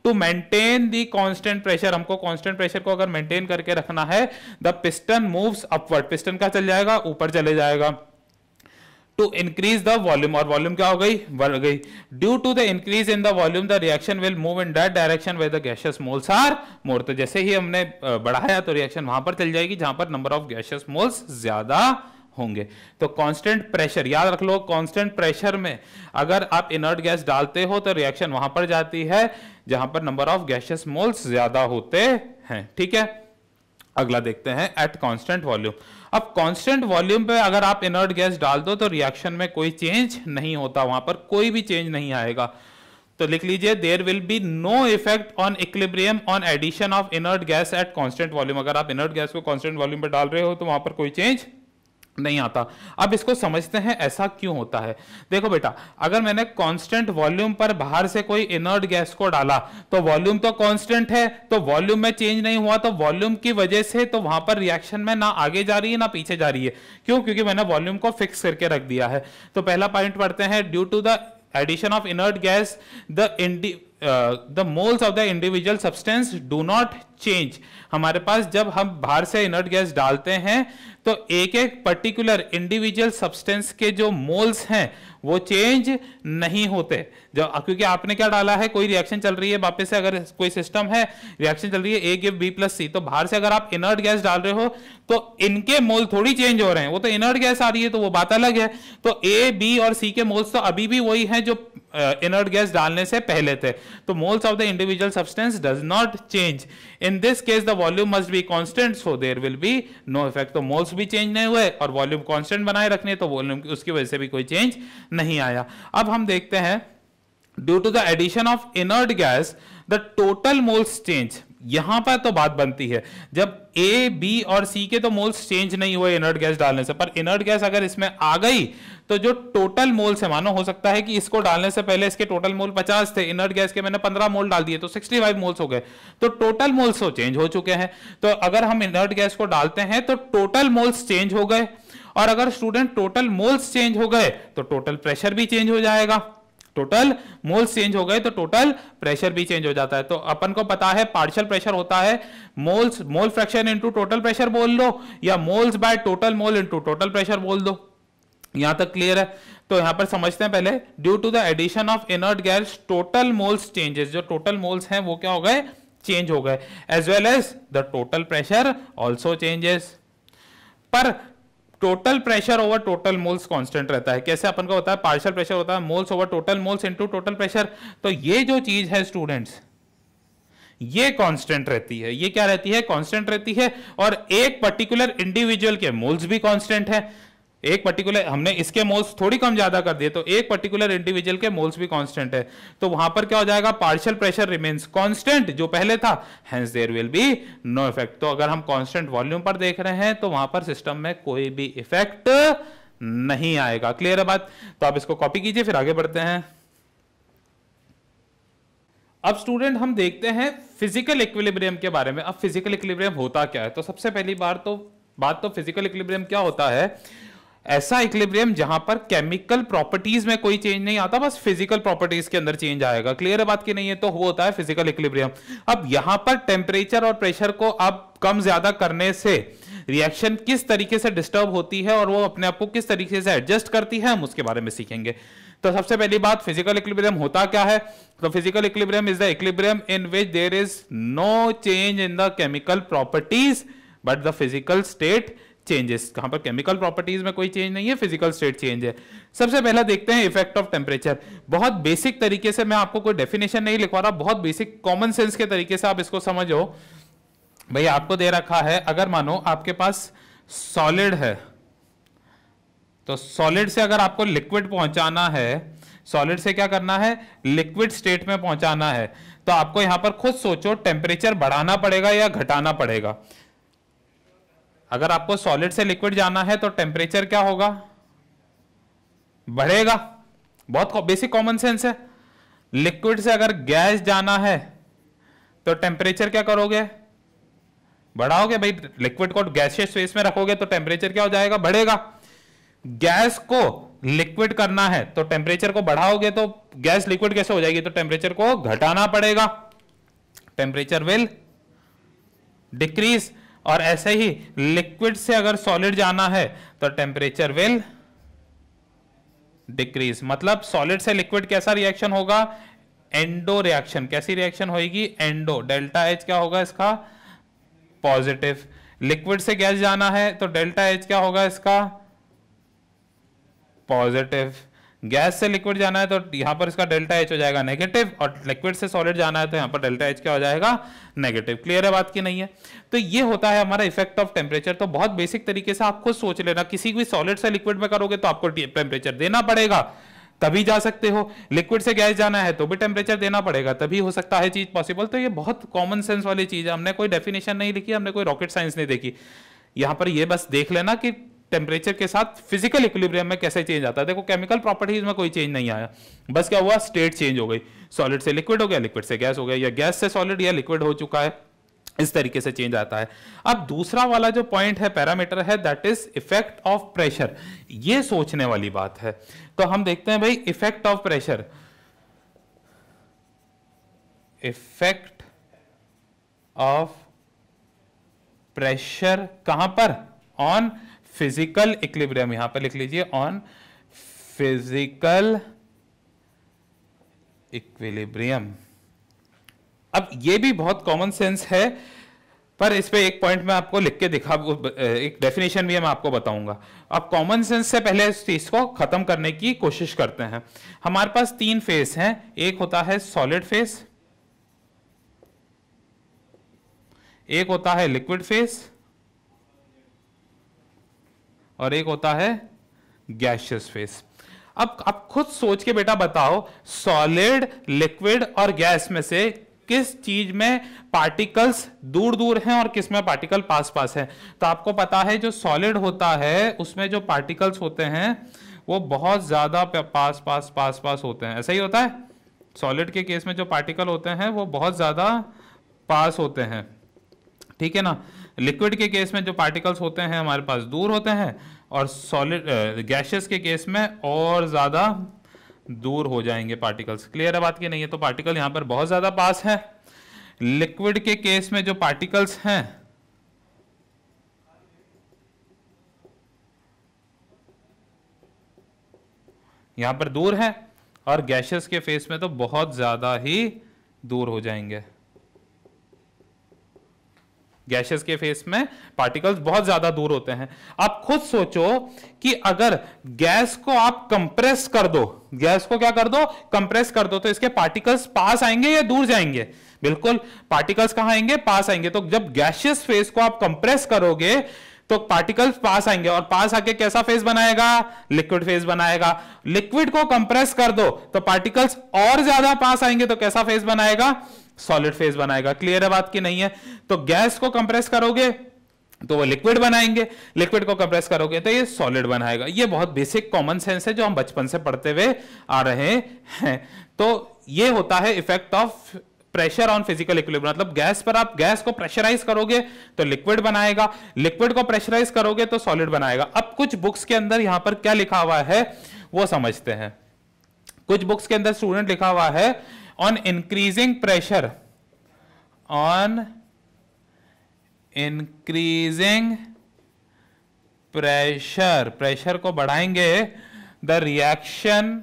A: To maintain the constant pressure, हमको कांस्टेंट प्रेशर को अगर मेंटेन करके रखना है, the piston moves upward. Piston का चल जाएगा? ऊपर चले जाएगा। टू इंक्रीज द वॉल्यूम, और वॉल्यूम क्या हो गई? बढ़ गई। Due to the increase in the volume the reaction will move in that direction where the gaseous moles are more. तो जैसे ही हमने बढ़ाया तो रिएक्शन वहां पर चल जाएगी जहां पर नंबर ऑफ गैसियस मोल्स ज्यादा होंगे। तो कांस्टेंट प्रेशर याद रख लो, कांस्टेंट प्रेशर में अगर आप इनर्ट गैस डालते हो तो रिएक्शन वहां पर जाती है जहां पर नंबर ऑफ गैसियस मोल्स ज्यादा होते हैं, ठीक है। अगला देखते हैं एट कांस्टेंट वॉल्यूम। अब कांस्टेंट वॉल्यूम पे अगर आप इनर्ट गैस डाल दो तो रिएक्शन में कोई चेंज नहीं होता, वहां पर कोई भी चेंज नहीं आएगा। तो लिख लीजिए there will be no effect on equilibrium on addition of inert gas at constant volume. अगर आप इनर्ट गैस को कांस्टेंट वॉल्यूम पे डाल रहे हो तो वहां पर कोई चेंज नहीं आता। अब इसको समझते हैं ऐसा क्यों होता है। देखो बेटा, अगर मैंने कांस्टेंट वॉल्यूम पर बाहर से कोई इनर्ट गैस को डाला तो वॉल्यूम तो कांस्टेंट है, तो वॉल्यूम में चेंज नहीं हुआ, तो वॉल्यूम की वजह से तो वहां पर रिएक्शन में ना आगे जा रही है ना पीछे जा रही है। क्यों? क्योंकि मैंने वॉल्यूम को फिक्स करके रख दिया है। तो पहला पॉइंट पढ़ते हैं, due to the addition of inert gas the moles of the individual substance do not change. हमारे पास जब हम बाहर से इनर्ट गैस डालते हैं तो एक एक पर्टिकुलर इंडिविजुअल सब्सटेंस के जो मोल्स हैं वो चेंज नहीं होते। जब क्योंकि आपने क्या डाला है, कोई रिएक्शन चल रही है, वापस से अगर कोई सिस्टम है रिएक्शन चल रही है A give B plus C, तो बाहर से अगर आप इनर्ट गैस डाल रहे हो तो इनके मोल थोड़ी चेंज हो रहे हैं, वो तो इनर्ट गैस आ रही है तो वो बात अलग है। तो A B और C के मोल्स तो अभी भी वही हैं जो इनर्ट गैस डालने से पहले थे। तो moles of the individual substance does not change. In this case the volume must be constant, so there will be no effect. तो मोल्स भी चेंज नहीं हुए और वॉल्यूम कांस्टेंट बनाए रखने, तो वॉल्यूम उसकी वजह से भी कोई चेंज नहीं आया। अब हम देखते हैं due to the addition of inert gas the total moles change. यहां पर तो बात बनती है, जब A, B और C के तो मोल्स चेंज नहीं हुए इनर्ट गैस डालने से, पर इनर्ट गैस अगर इसमें आ गई तो जो टोटल मोल्स है, मानो हो सकता है कि इसको डालने से पहले इसके टोटल मोल 50 थे, इनर्ट गैस के मैंने 15 मोल डाल दिए तो 65 मोल्स हो गए, तो टोटल मोल्स तो चेंज हो चुके हैं। तो अगर हम इनर्ट गैस को डालते हैं तो टोटल मोल्स चेंज हो गए, और अगर स्टूडेंट टोटल मोल्स चेंज हो गए तो टोटल प्रेशर भी चेंज हो जाएगा। टोटल मोल्स चेंज हो गए तो टोटल प्रेशर भी चेंज हो जाता है। तो अपन को पता है पार्शियल प्रेशर होता है moles, mole fraction into total pressure बोल लो, या moles by total mole into total pressure बोल दो। यहां तक क्लियर है? तो यहां पर समझते हैं पहले, due to the addition of inert gas total moles changes, जो टोटल मोल्स हैं वो क्या हो गए, चेंज हो गए, as well as the total pressure also changes. पर total pressure over total moles constant रहता है। कैसे? अपन को होता है पार्शियल प्रेशर होता है moles over total moles into total pressure. तो ये जो चीज है स्टूडेंट्स, ये कांस्टेंट रहती है। ये क्या रहती है? कांस्टेंट रहती है। और एक पर्टिकुलर इंडिविजुअल के मोल्स भी कांस्टेंट है। एक पर्टिकुलर, हमने इसके मोल्स थोड़ी कम ज्यादा कर दिए, तो एक पर्टिकुलर इंडिविजुअल के मोल्स भी कांस्टेंट है। तो वहां पर क्या हो जाएगा, पार्शियल प्रेशर रिमेन्स कांस्टेंट जो पहले था, hence there will be no effect. तो अगर हम कांस्टेंट वॉल्यूम पर देख रहे हैं तो वहां पर सिस्टम में कोई भी इफेक्ट नहीं आएगा। क्लियर है बात? तो आप इसको कॉपी कीजिए, फिर आगे बढ़ते हैं। अब स्टूडेंट हम देखते हैं फिजिकल इक्विलिब्रियम के बारे में। अब फिजिकल इक्विलिब्रियम होता क्या है? तो सबसे पहली बात तो फिजिकल इक्विलिब्रियम क्या होता है, ऐसा इक्विलिब्रियम जहां पर केमिकल प्रॉपर्टीज में कोई चेंज नहीं आता, बस फिजिकल प्रॉपर्टीज के अंदर चेंज आएगा। क्लियर है बात की नहीं है? तो वो होता है फिजिकल इक्विलिब्रियम। अब यहां पर टेम्परेचर और प्रेशर को आप कम ज्यादा करने से रिएक्शन किस तरीके से डिस्टर्ब होती है और वो अपने आप को किस तरीके से एडजस्ट करती है, हम उसके बारे में सीखेंगे। तो सबसे पहली बात, फिजिकल इक्विलिब्रियम होता क्या है? तो physical equilibrium is the equilibrium in which there is no change in the chemical properties but the physical state changes. कहां पर केमिकल प्रॉपर्टीज में कोई चेंज नहीं है, फिजिकल स्टेट चेंज है। सबसे पहला देखते हैं इफेक्ट ऑफ टेम्परेचर। बहुत बेसिक तरीके से, मैं आपको कोई डेफिनेशन नहीं लिखवा रहा, बहुत बेसिक कॉमन सेंस के तरीके से आप इसको समझो। भाई आपको दे रखा है, अगर मानो आपके पास सॉलिड है, तो सॉलिड से अगर आपको लिक्विड पहुंचाना है, सॉलिड से क्या करना है, लिक्विड स्टेट में पहुंचाना है, तो आपको यहां पर खुद सोचो टेम्परेचर बढ़ाना पड़ेगा या घटाना पड़ेगा। अगर आपको सॉलिड से लिक्विड जाना है तो टेम्परेचर क्या होगा, बढ़ेगा। बहुत बेसिक कॉमन सेंस है। लिक्विड से अगर गैस जाना है तो टेम्परेचर क्या करोगे, बढ़ाओगे। भाई लिक्विड को गैसियस फेस में रखोगे तो टेम्परेचर क्या हो जाएगा, बढ़ेगा। गैस को लिक्विड करना है तो टेम्परेचर को बढ़ाओगे तो गैस लिक्विड कैसे हो जाएगी, तो टेम्परेचर को घटाना पड़ेगा, टेम्परेचर विल डिक्रीज। और ऐसे ही लिक्विड से अगर सॉलिड जाना है तो टेम्परेचर विल डिक्रीज। मतलब सॉलिड से लिक्विड कैसा रिएक्शन होगा, एंडो रिएक्शन। कैसी रिएक्शन होगी, एंडो। डेल्टा एच क्या होगा इसका, पॉजिटिव। लिक्विड से गैस जाना है तो डेल्टा एच क्या होगा इसका, पॉजिटिव। गैस से लिक्विड जाना है तो यहां पर इसका डेल्टा एच हो जाएगा नेगेटिव, और लिक्विड से सॉलिड जाना है तो यहां पर डेल्टा एच क्या हो जाएगा, नेगेटिव। क्लियर है बात की नहीं है? तो ये होता है हमारा इफेक्ट ऑफ टेम्परेचर। तो बहुत बेसिक तरीके से आप खुद सोच लेना, किसी भी सॉलिड से लिक्विड में करोगे तो आपको टेम्परेचर देना पड़ेगा, तभी जा सकते हो। लिक्विड से गैस जाना है तो भी टेम्परेचर देना पड़ेगा, तभी हो सकता है चीज पॉसिबल। तो ये बहुत कॉमन सेंस वाली चीज है, हमने कोई डेफिनेशन नहीं लिखी, हमने कोई रॉकेट साइंस नहीं देखी। यहां पर ये बस देख लेना कि टेम्परेचर के साथ फिजिकल इक्विलिब्रियम में कैसे चेंज आता है। देखो केमिकल प्रॉपर्टीज में कोई चेंज नहीं आया, बस क्या हुआ, स्टेट चेंज हो गई। सॉलिड से लिक्विड हो गया, लिक्विड से गैस हो गया, या गैस से सॉलिड या लिक्विड हो चुका है, इस तरीके से चेंज आता है। अब दूसरा वाला जो पॉइंट है, पैरामीटर है, that is effect of pressure. ये सोचने वाली बात है। तो हम देखते हैं भाई effect of pressure. Effect of pressure कहां पर, ऑन फिजिकल इक्विलिब्रियम। यहां पर लिख लीजिए ऑन फिजिकल इक्विलिब्रियम। अब ये भी बहुत कॉमन सेंस है, पर इस पे एक पॉइंट मैं आपको लिख के दिखा, एक डेफिनेशन भी है मैं आपको बताऊंगा। अब कॉमन सेंस से पहले इस चीज को खत्म करने की कोशिश करते हैं। हमारे पास तीन फेस हैं, एक होता है सॉलिड फेस, एक होता है लिक्विड फेस, और एक होता है गैसियस फेस। अब आप खुद सोच के बेटा बताओ, सॉलिड, लिक्विड और गैस में से किस चीज में पार्टिकल्स दूर दूर हैं और किस में पार्टिकल पास पास है। तो आपको पता है जो सॉलिड होता है उसमें जो पार्टिकल्स होते हैं वो बहुत ज्यादा पास पास पास पास होते हैं, ऐसा ही होता है। सॉलिड के केस में जो पार्टिकल होते हैं वो बहुत ज्यादा पास होते हैं, ठीक है ना। लिक्विड के केस में जो पार्टिकल्स होते हैं हमारे पास दूर होते हैं, और सॉलिड गैसियस के केस में और ज्यादा दूर हो जाएंगे पार्टिकल्स। क्लियर है बात की नहीं है? तो पार्टिकल यहां पर बहुत ज्यादा पास है। लिक्विड के केस में जो पार्टिकल्स हैं यहां पर दूर है, और गैसेस के फेस में तो बहुत ज्यादा ही दूर हो जाएंगे। गैसेस के फेस में पार्टिकल्स बहुत ज्यादा दूर होते हैं। आप खुद सोचो कि अगर गैस को आप कंप्रेस कर दो, गैस को क्या कर दो, कंप्रेस कर दो, तो इसके पार्टिकल्स पास आएंगे या दूर जाएंगे? बिल्कुल पार्टिकल्स कहां आएंगे? पास आएंगे। तो जब गैसियस फेस को आप कंप्रेस करोगे तो पार्टिकल्स पास आएंगे, और पास आके कैसा फेस बनाएगा? लिक्विड फेस बनाएगा। लिक्विड को कंप्रेस कर दो तो पार्टिकल्स और ज्यादा पास आएंगे, तो कैसा फेस बनाएगा? सॉलिड फेस बनाएगा। क्लियर है बात की नहीं है? तो गैस को कंप्रेस करोगे तो वो लिक्विड बनाएंगे, लिक्विड को कंप्रेस करोगे तो ये सॉलिड बनाएगा। ये बहुत बेसिक कॉमन सेंस है जो हम बचपन से पढ़ते हुए आ रहे हैं। तो ये होता है effect of pressure on physical equilibrium. मतलब गैस पर आप गैस को प्रेशराइज करोगे तो लिक्विड बनाएगा, लिक्विड को प्रेशराइज करोगे तो सॉलिड बनाएगा। अब कुछ बुक्स के अंदर यहां पर क्या लिखा हुआ है वो समझते हैं। कुछ बुक्स के अंदर स्टूडेंट लिखा हुआ है on increasing pressure, on increasing pressure, pressure को बढ़ाएंगे, the reaction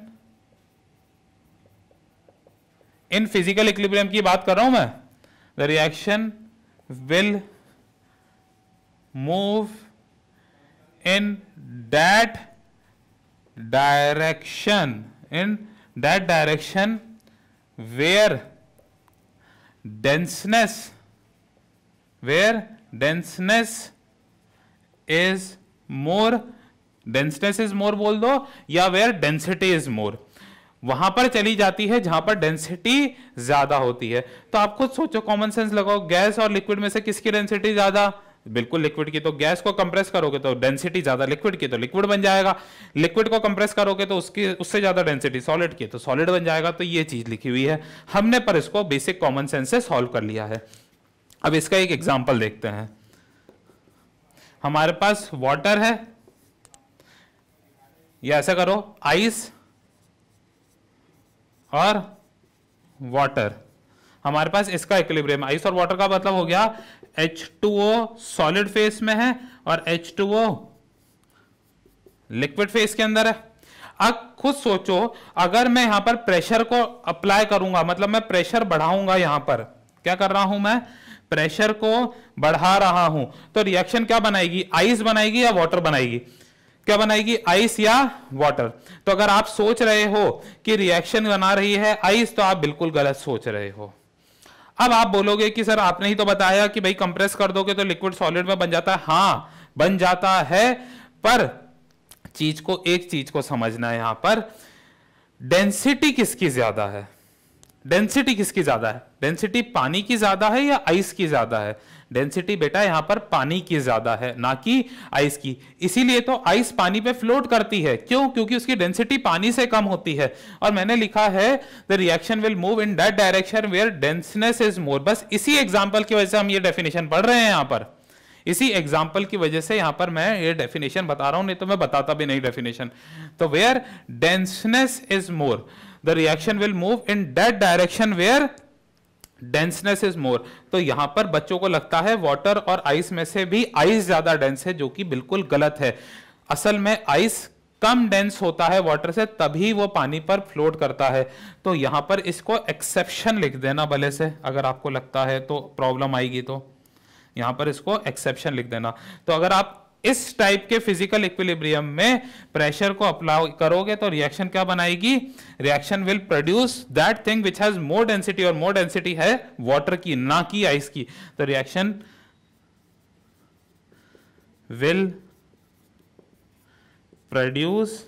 A: in physical equilibrium की बात कर रहा हूं मैं, the reaction will move in that direction, in that direction where denseness is more, denseness is more बोल दो, या where density is more, वहां पर चली जाती है जहां पर डेंसिटी ज्यादा होती है। तो आप खुद सोचो, कॉमन सेंस लगाओ, गैस और लिक्विड में से किसकी डेंसिटी ज्यादा? बिल्कुल लिक्विड की। तो गैस को कंप्रेस करोगे तो डेंसिटी ज्यादा लिक्विड की, तो लिक्विड बन जाएगा। लिक्विड को कंप्रेस करोगे तो उसकी उससे ज्यादा डेंसिटी सॉलिड की, तो सॉलिड बन जाएगा। तो ये चीज लिखी हुई है हमने, पर इसको बेसिक कॉमन सेंस से सॉल्व कर लिया है। अब इसका एक एग्जांपल देखते हैं। हमारे पास वाटर है, या ऐसा करो आइस और वाटर, हमारे पास इसका इक्विलिब्रियम। आइस और वाटर का मतलब हो गया H2O सॉलिड फेस में है और H2O लिक्विड फेस के अंदर है। अब खुद सोचो, अगर मैं यहां पर प्रेशर को अप्लाई करूंगा, मतलब मैं प्रेशर बढ़ाऊंगा, यहां पर क्या कर रहा हूं मैं? प्रेशर को बढ़ा रहा हूं, तो रिएक्शन क्या बनाएगी? आइस बनाएगी या वाटर बनाएगी? क्या बनाएगी? आइस या वाटर। तो अगर आप सोच रहे हो कि रिएक्शन बना रही है आइस, तो आप बिल्कुल गलत सोच रहे हो। अब आप बोलोगे कि सर आपने ही तो बताया कि भाई कंप्रेस कर दोगे तो लिक्विड सॉलिड में बन जाता है। हाँ बन जाता है, पर एक चीज को समझना है, यहां पर डेंसिटी किसकी ज्यादा है? डेंसिटी किसकी ज्यादा है? डेंसिटी पानी की ज्यादा है या आइस की ज्यादा है? डेंसिटी बेटा यहां पर पानी की ज्यादा है, ना कि आइस की। इसीलिए तो आइस पानी पे फ्लोट करती है। क्यों? क्योंकि उसकी डेंसिटी पानी से कम होती है। और मैंने लिखा है the reaction will move in that direction where denseness is more. बस इसी एग्जांपल की वजह से हम ये डेफिनेशन पढ़ रहे हैं यहां पर, इसी एग्जांपल की वजह से यहां पर मैं ये डेफिनेशन बता रहा हूं, नहीं तो मैं बताता भी नहीं डेफिनेशन। तो where denseness is more, the reaction will move in that direction where denseness is more. तो यहां पर बच्चों को लगता है वाटर और आइस में से भी आइस ज्यादा डेंस है, जो कि बिल्कुल गलत है। असल में आइस कम डेंस होता है वाटर से, तभी वो पानी पर फ्लोट करता है। तो यहां पर इसको एक्सेप्शन लिख देना भले से, अगर आपको लगता है तो प्रॉब्लम आएगी तो यहां पर इसको एक्सेप्शन लिख देना। तो अगर आप इस टाइप के फिजिकल इक्विलिब्रियम में प्रेशर को अप्लाई करोगे तो रिएक्शन क्या बनाएगी? Reaction will produce that thing which has more density, और मोर डेंसिटी है वाटर की, ना कि आइस की। तो reaction will produce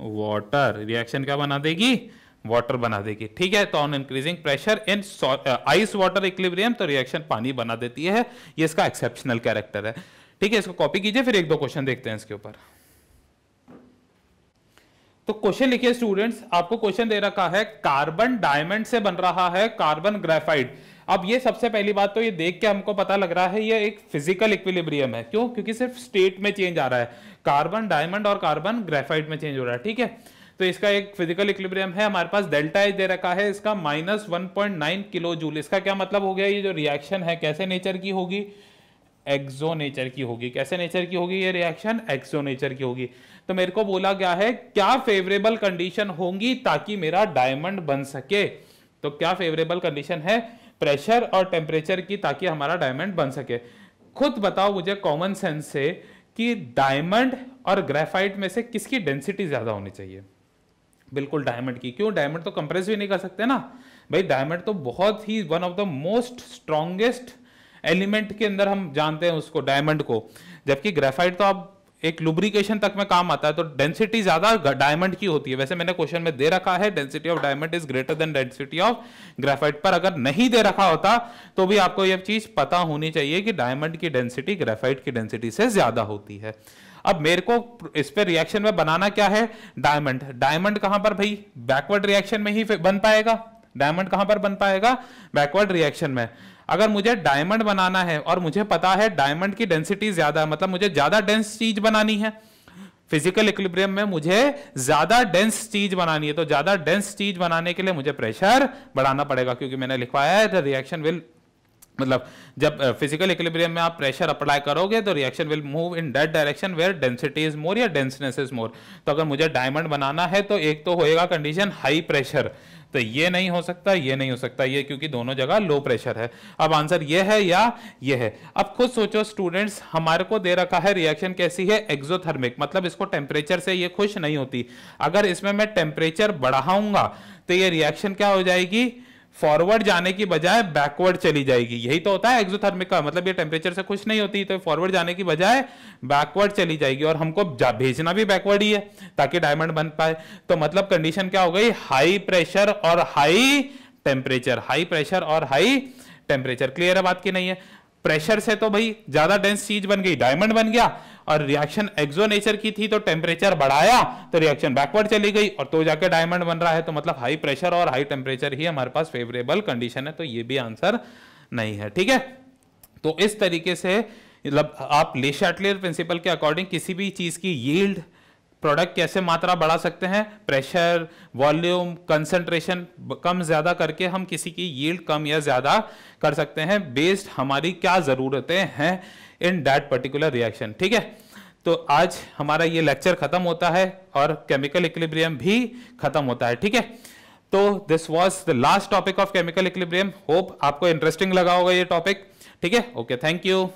A: water, reaction क्या बना देगी? वाटर बना देगी। ठीक है, तो on increasing pressure in ice water equilibrium, तो रिएक्शन पानी बना देती है। ये इसका एक्सेप्शनल कैरेक्टर है। ठीक है, इसको कॉपी कीजिए, फिर एक दो क्वेश्चन देखते हैं इसके ऊपर। तो क्वेश्चन लिखिए स्टूडेंट्स, आपको क्वेश्चन दे रखा है कार्बन डायमंड से बन रहा है कार्बन ग्रेफाइट। अब ये सबसे पहली बात तो ये देख के हमको पता लग रहा है ये एक फिजिकल इक्विलिब्रियम है। क्यों? क्योंकि सिर्फ स्टेट में चेंज आ रहा है, कार्बन डायमंड और कार्बन ग्रेफाइट में चेंज हो रहा है। ठीक है, तो इसका एक फिजिकल इक्विलिब्रियम है, हमारे पास डेल्टा एच दे रखा है इसका -1.9 किलो जूल। इसका क्या मतलब हो गया, ये जो रिएक्शन है कैसे नेचर की होगी, एक्सो नेचर की होगी। कैसे नेचर की होगी ये रिएक्शन, एक्सो नेचर की होगी। तो मेरे को बोला गया है क्या फेवरेबल कंडीशन होंगी ताकि मेरा डायमंड बन सके। तो क्या फेवरेबल कंडीशन है, प्रेशर और टेम्परेचर की, ताकि हमारा डायमंड बन सके। खुद बताओ मुझे कॉमन सेंस से कि डायमंड और ग्रेफाइट में से किसकी डेंसिटी ज्यादा होनी चाहिए। बिल्कुल डायमंड की। क्यों, डायमंड तो कंप्रेस भी नहीं कर सकते ना भाई, डायमंड तो बहुत ही one of the most strongest element के अंदर हम जानते हैं उसको, डायमंड को। जबकि ग्रेफाइट तो अब एक लुब्रिकेशन तक में काम आता है, तो डेंसिटी ज्यादा डायमंड की होती है। वैसे मैंने क्वेश्चन में दे रखा है density of diamond is greater than density of graphite, पर अगर नहीं दे रखा होता तो भी आपको यह चीज पता होनी चाहिए कि डायमंड की डेंसिटी ग्रेफाइट की डेंसिटी से ज्यादा होती है। अब मेरे को इस पे रिएक्शन में बनाना क्या है, डायमंड। डायमंड कहां पर भाई, बैकवर्ड रिएक्शन में ही बन पाएगा। डायमंड कहां पर बन पाएगा, बैकवर्ड रिएक्शन में। अगर मुझे डायमंड बनाना है और मुझे पता है डायमंड की डेंसिटी ज्यादा है, मतलब मुझे ज्यादा डेंस चीज बनानी है, फिजिकल इक्विलिब्रियम में मुझे ज्यादा डेंस चीज बनानी है, तो ज्यादा डेंस चीज बनाने के लिए मुझे प्रेशर बढ़ाना पड़ेगा, क्योंकि मैंने लिखवाया है द रिएक्शन विल, मतलब जब फिजिकल इक्विलिब्रियम में आप प्रेशर अप्लाई करोगे तो reaction will move in that direction where density is more या डेंसनेस इज मोर। तो अगर मुझे डायमंड बनाना है तो एक तो होएगा कंडीशन हाई प्रेशर, तो ये नहीं हो सकता, ये नहीं हो सकता, ये क्योंकि दोनों जगह लो प्रेशर है। अब आंसर ये है या ये है। अब खुद सोचो स्टूडेंट्स, हमारे को दे रखा है रिएक्शन कैसी है, एक्सोथर्मिक, मतलब इसको टेम्परेचर से ये खुश नहीं होती। अगर इसमें मैं टेम्परेचर बढ़ाऊंगा तो ये रिएक्शन क्या हो जाएगी, फॉरवर्ड जाने की बजाय बैकवर्ड चली जाएगी। यही तो होता है एक्सोथर्मिक का मतलब, ये टेम्परेचर से खुश नहीं होती तो फॉरवर्ड जाने की बजाय बैकवर्ड चली जाएगी, और हमको भेजना भी बैकवर्ड ही है ताकि डायमंड बन पाए। तो मतलब कंडीशन क्या हो गई, हाई प्रेशर और हाई टेम्परेचर, हाई प्रेशर और हाई टेम्परेचर। क्लियर है बात की नहीं है। प्रेशर से तो भाई ज्यादा डेंस चीज बन गई, डायमंड बन गया, और रिएक्शन एक्सो नेचर की थी तो टेम्परेचर बढ़ाया तो रिएक्शन बैकवर्ड चली गई और तो जाके डायमंड बन रहा है। तो मतलब हाई प्रेशर और हाई टेम्परेचर ही हमारे पास फेवरेबल कंडीशन है, तो ये भी आंसर नहीं है। ठीक है, तो इस तरीके से मतलब आप ले शैटलियर प्रिंसिपल के अकॉर्डिंग किसी भी चीज की यील्ड, प्रोडक्ट कैसे मात्रा बढ़ा सकते हैं, प्रेशर, वॉल्यूम, कंसंट्रेशन कम ज्यादा करके हम किसी की यील्ड कम या ज्यादा कर सकते हैं बेस्ड हमारी क्या जरूरतें हैं इन दैट पर्टिकुलर रिएक्शन। ठीक है, तो आज हमारा ये लेक्चर खत्म होता है और केमिकल इक्विलिब्रियम भी खत्म होता है। ठीक है, तो this was the last topic of chemical equilibrium. Hope आपको इंटरेस्टिंग लगा होगा ये टॉपिक। ठीक है, ओके, थैंक यू।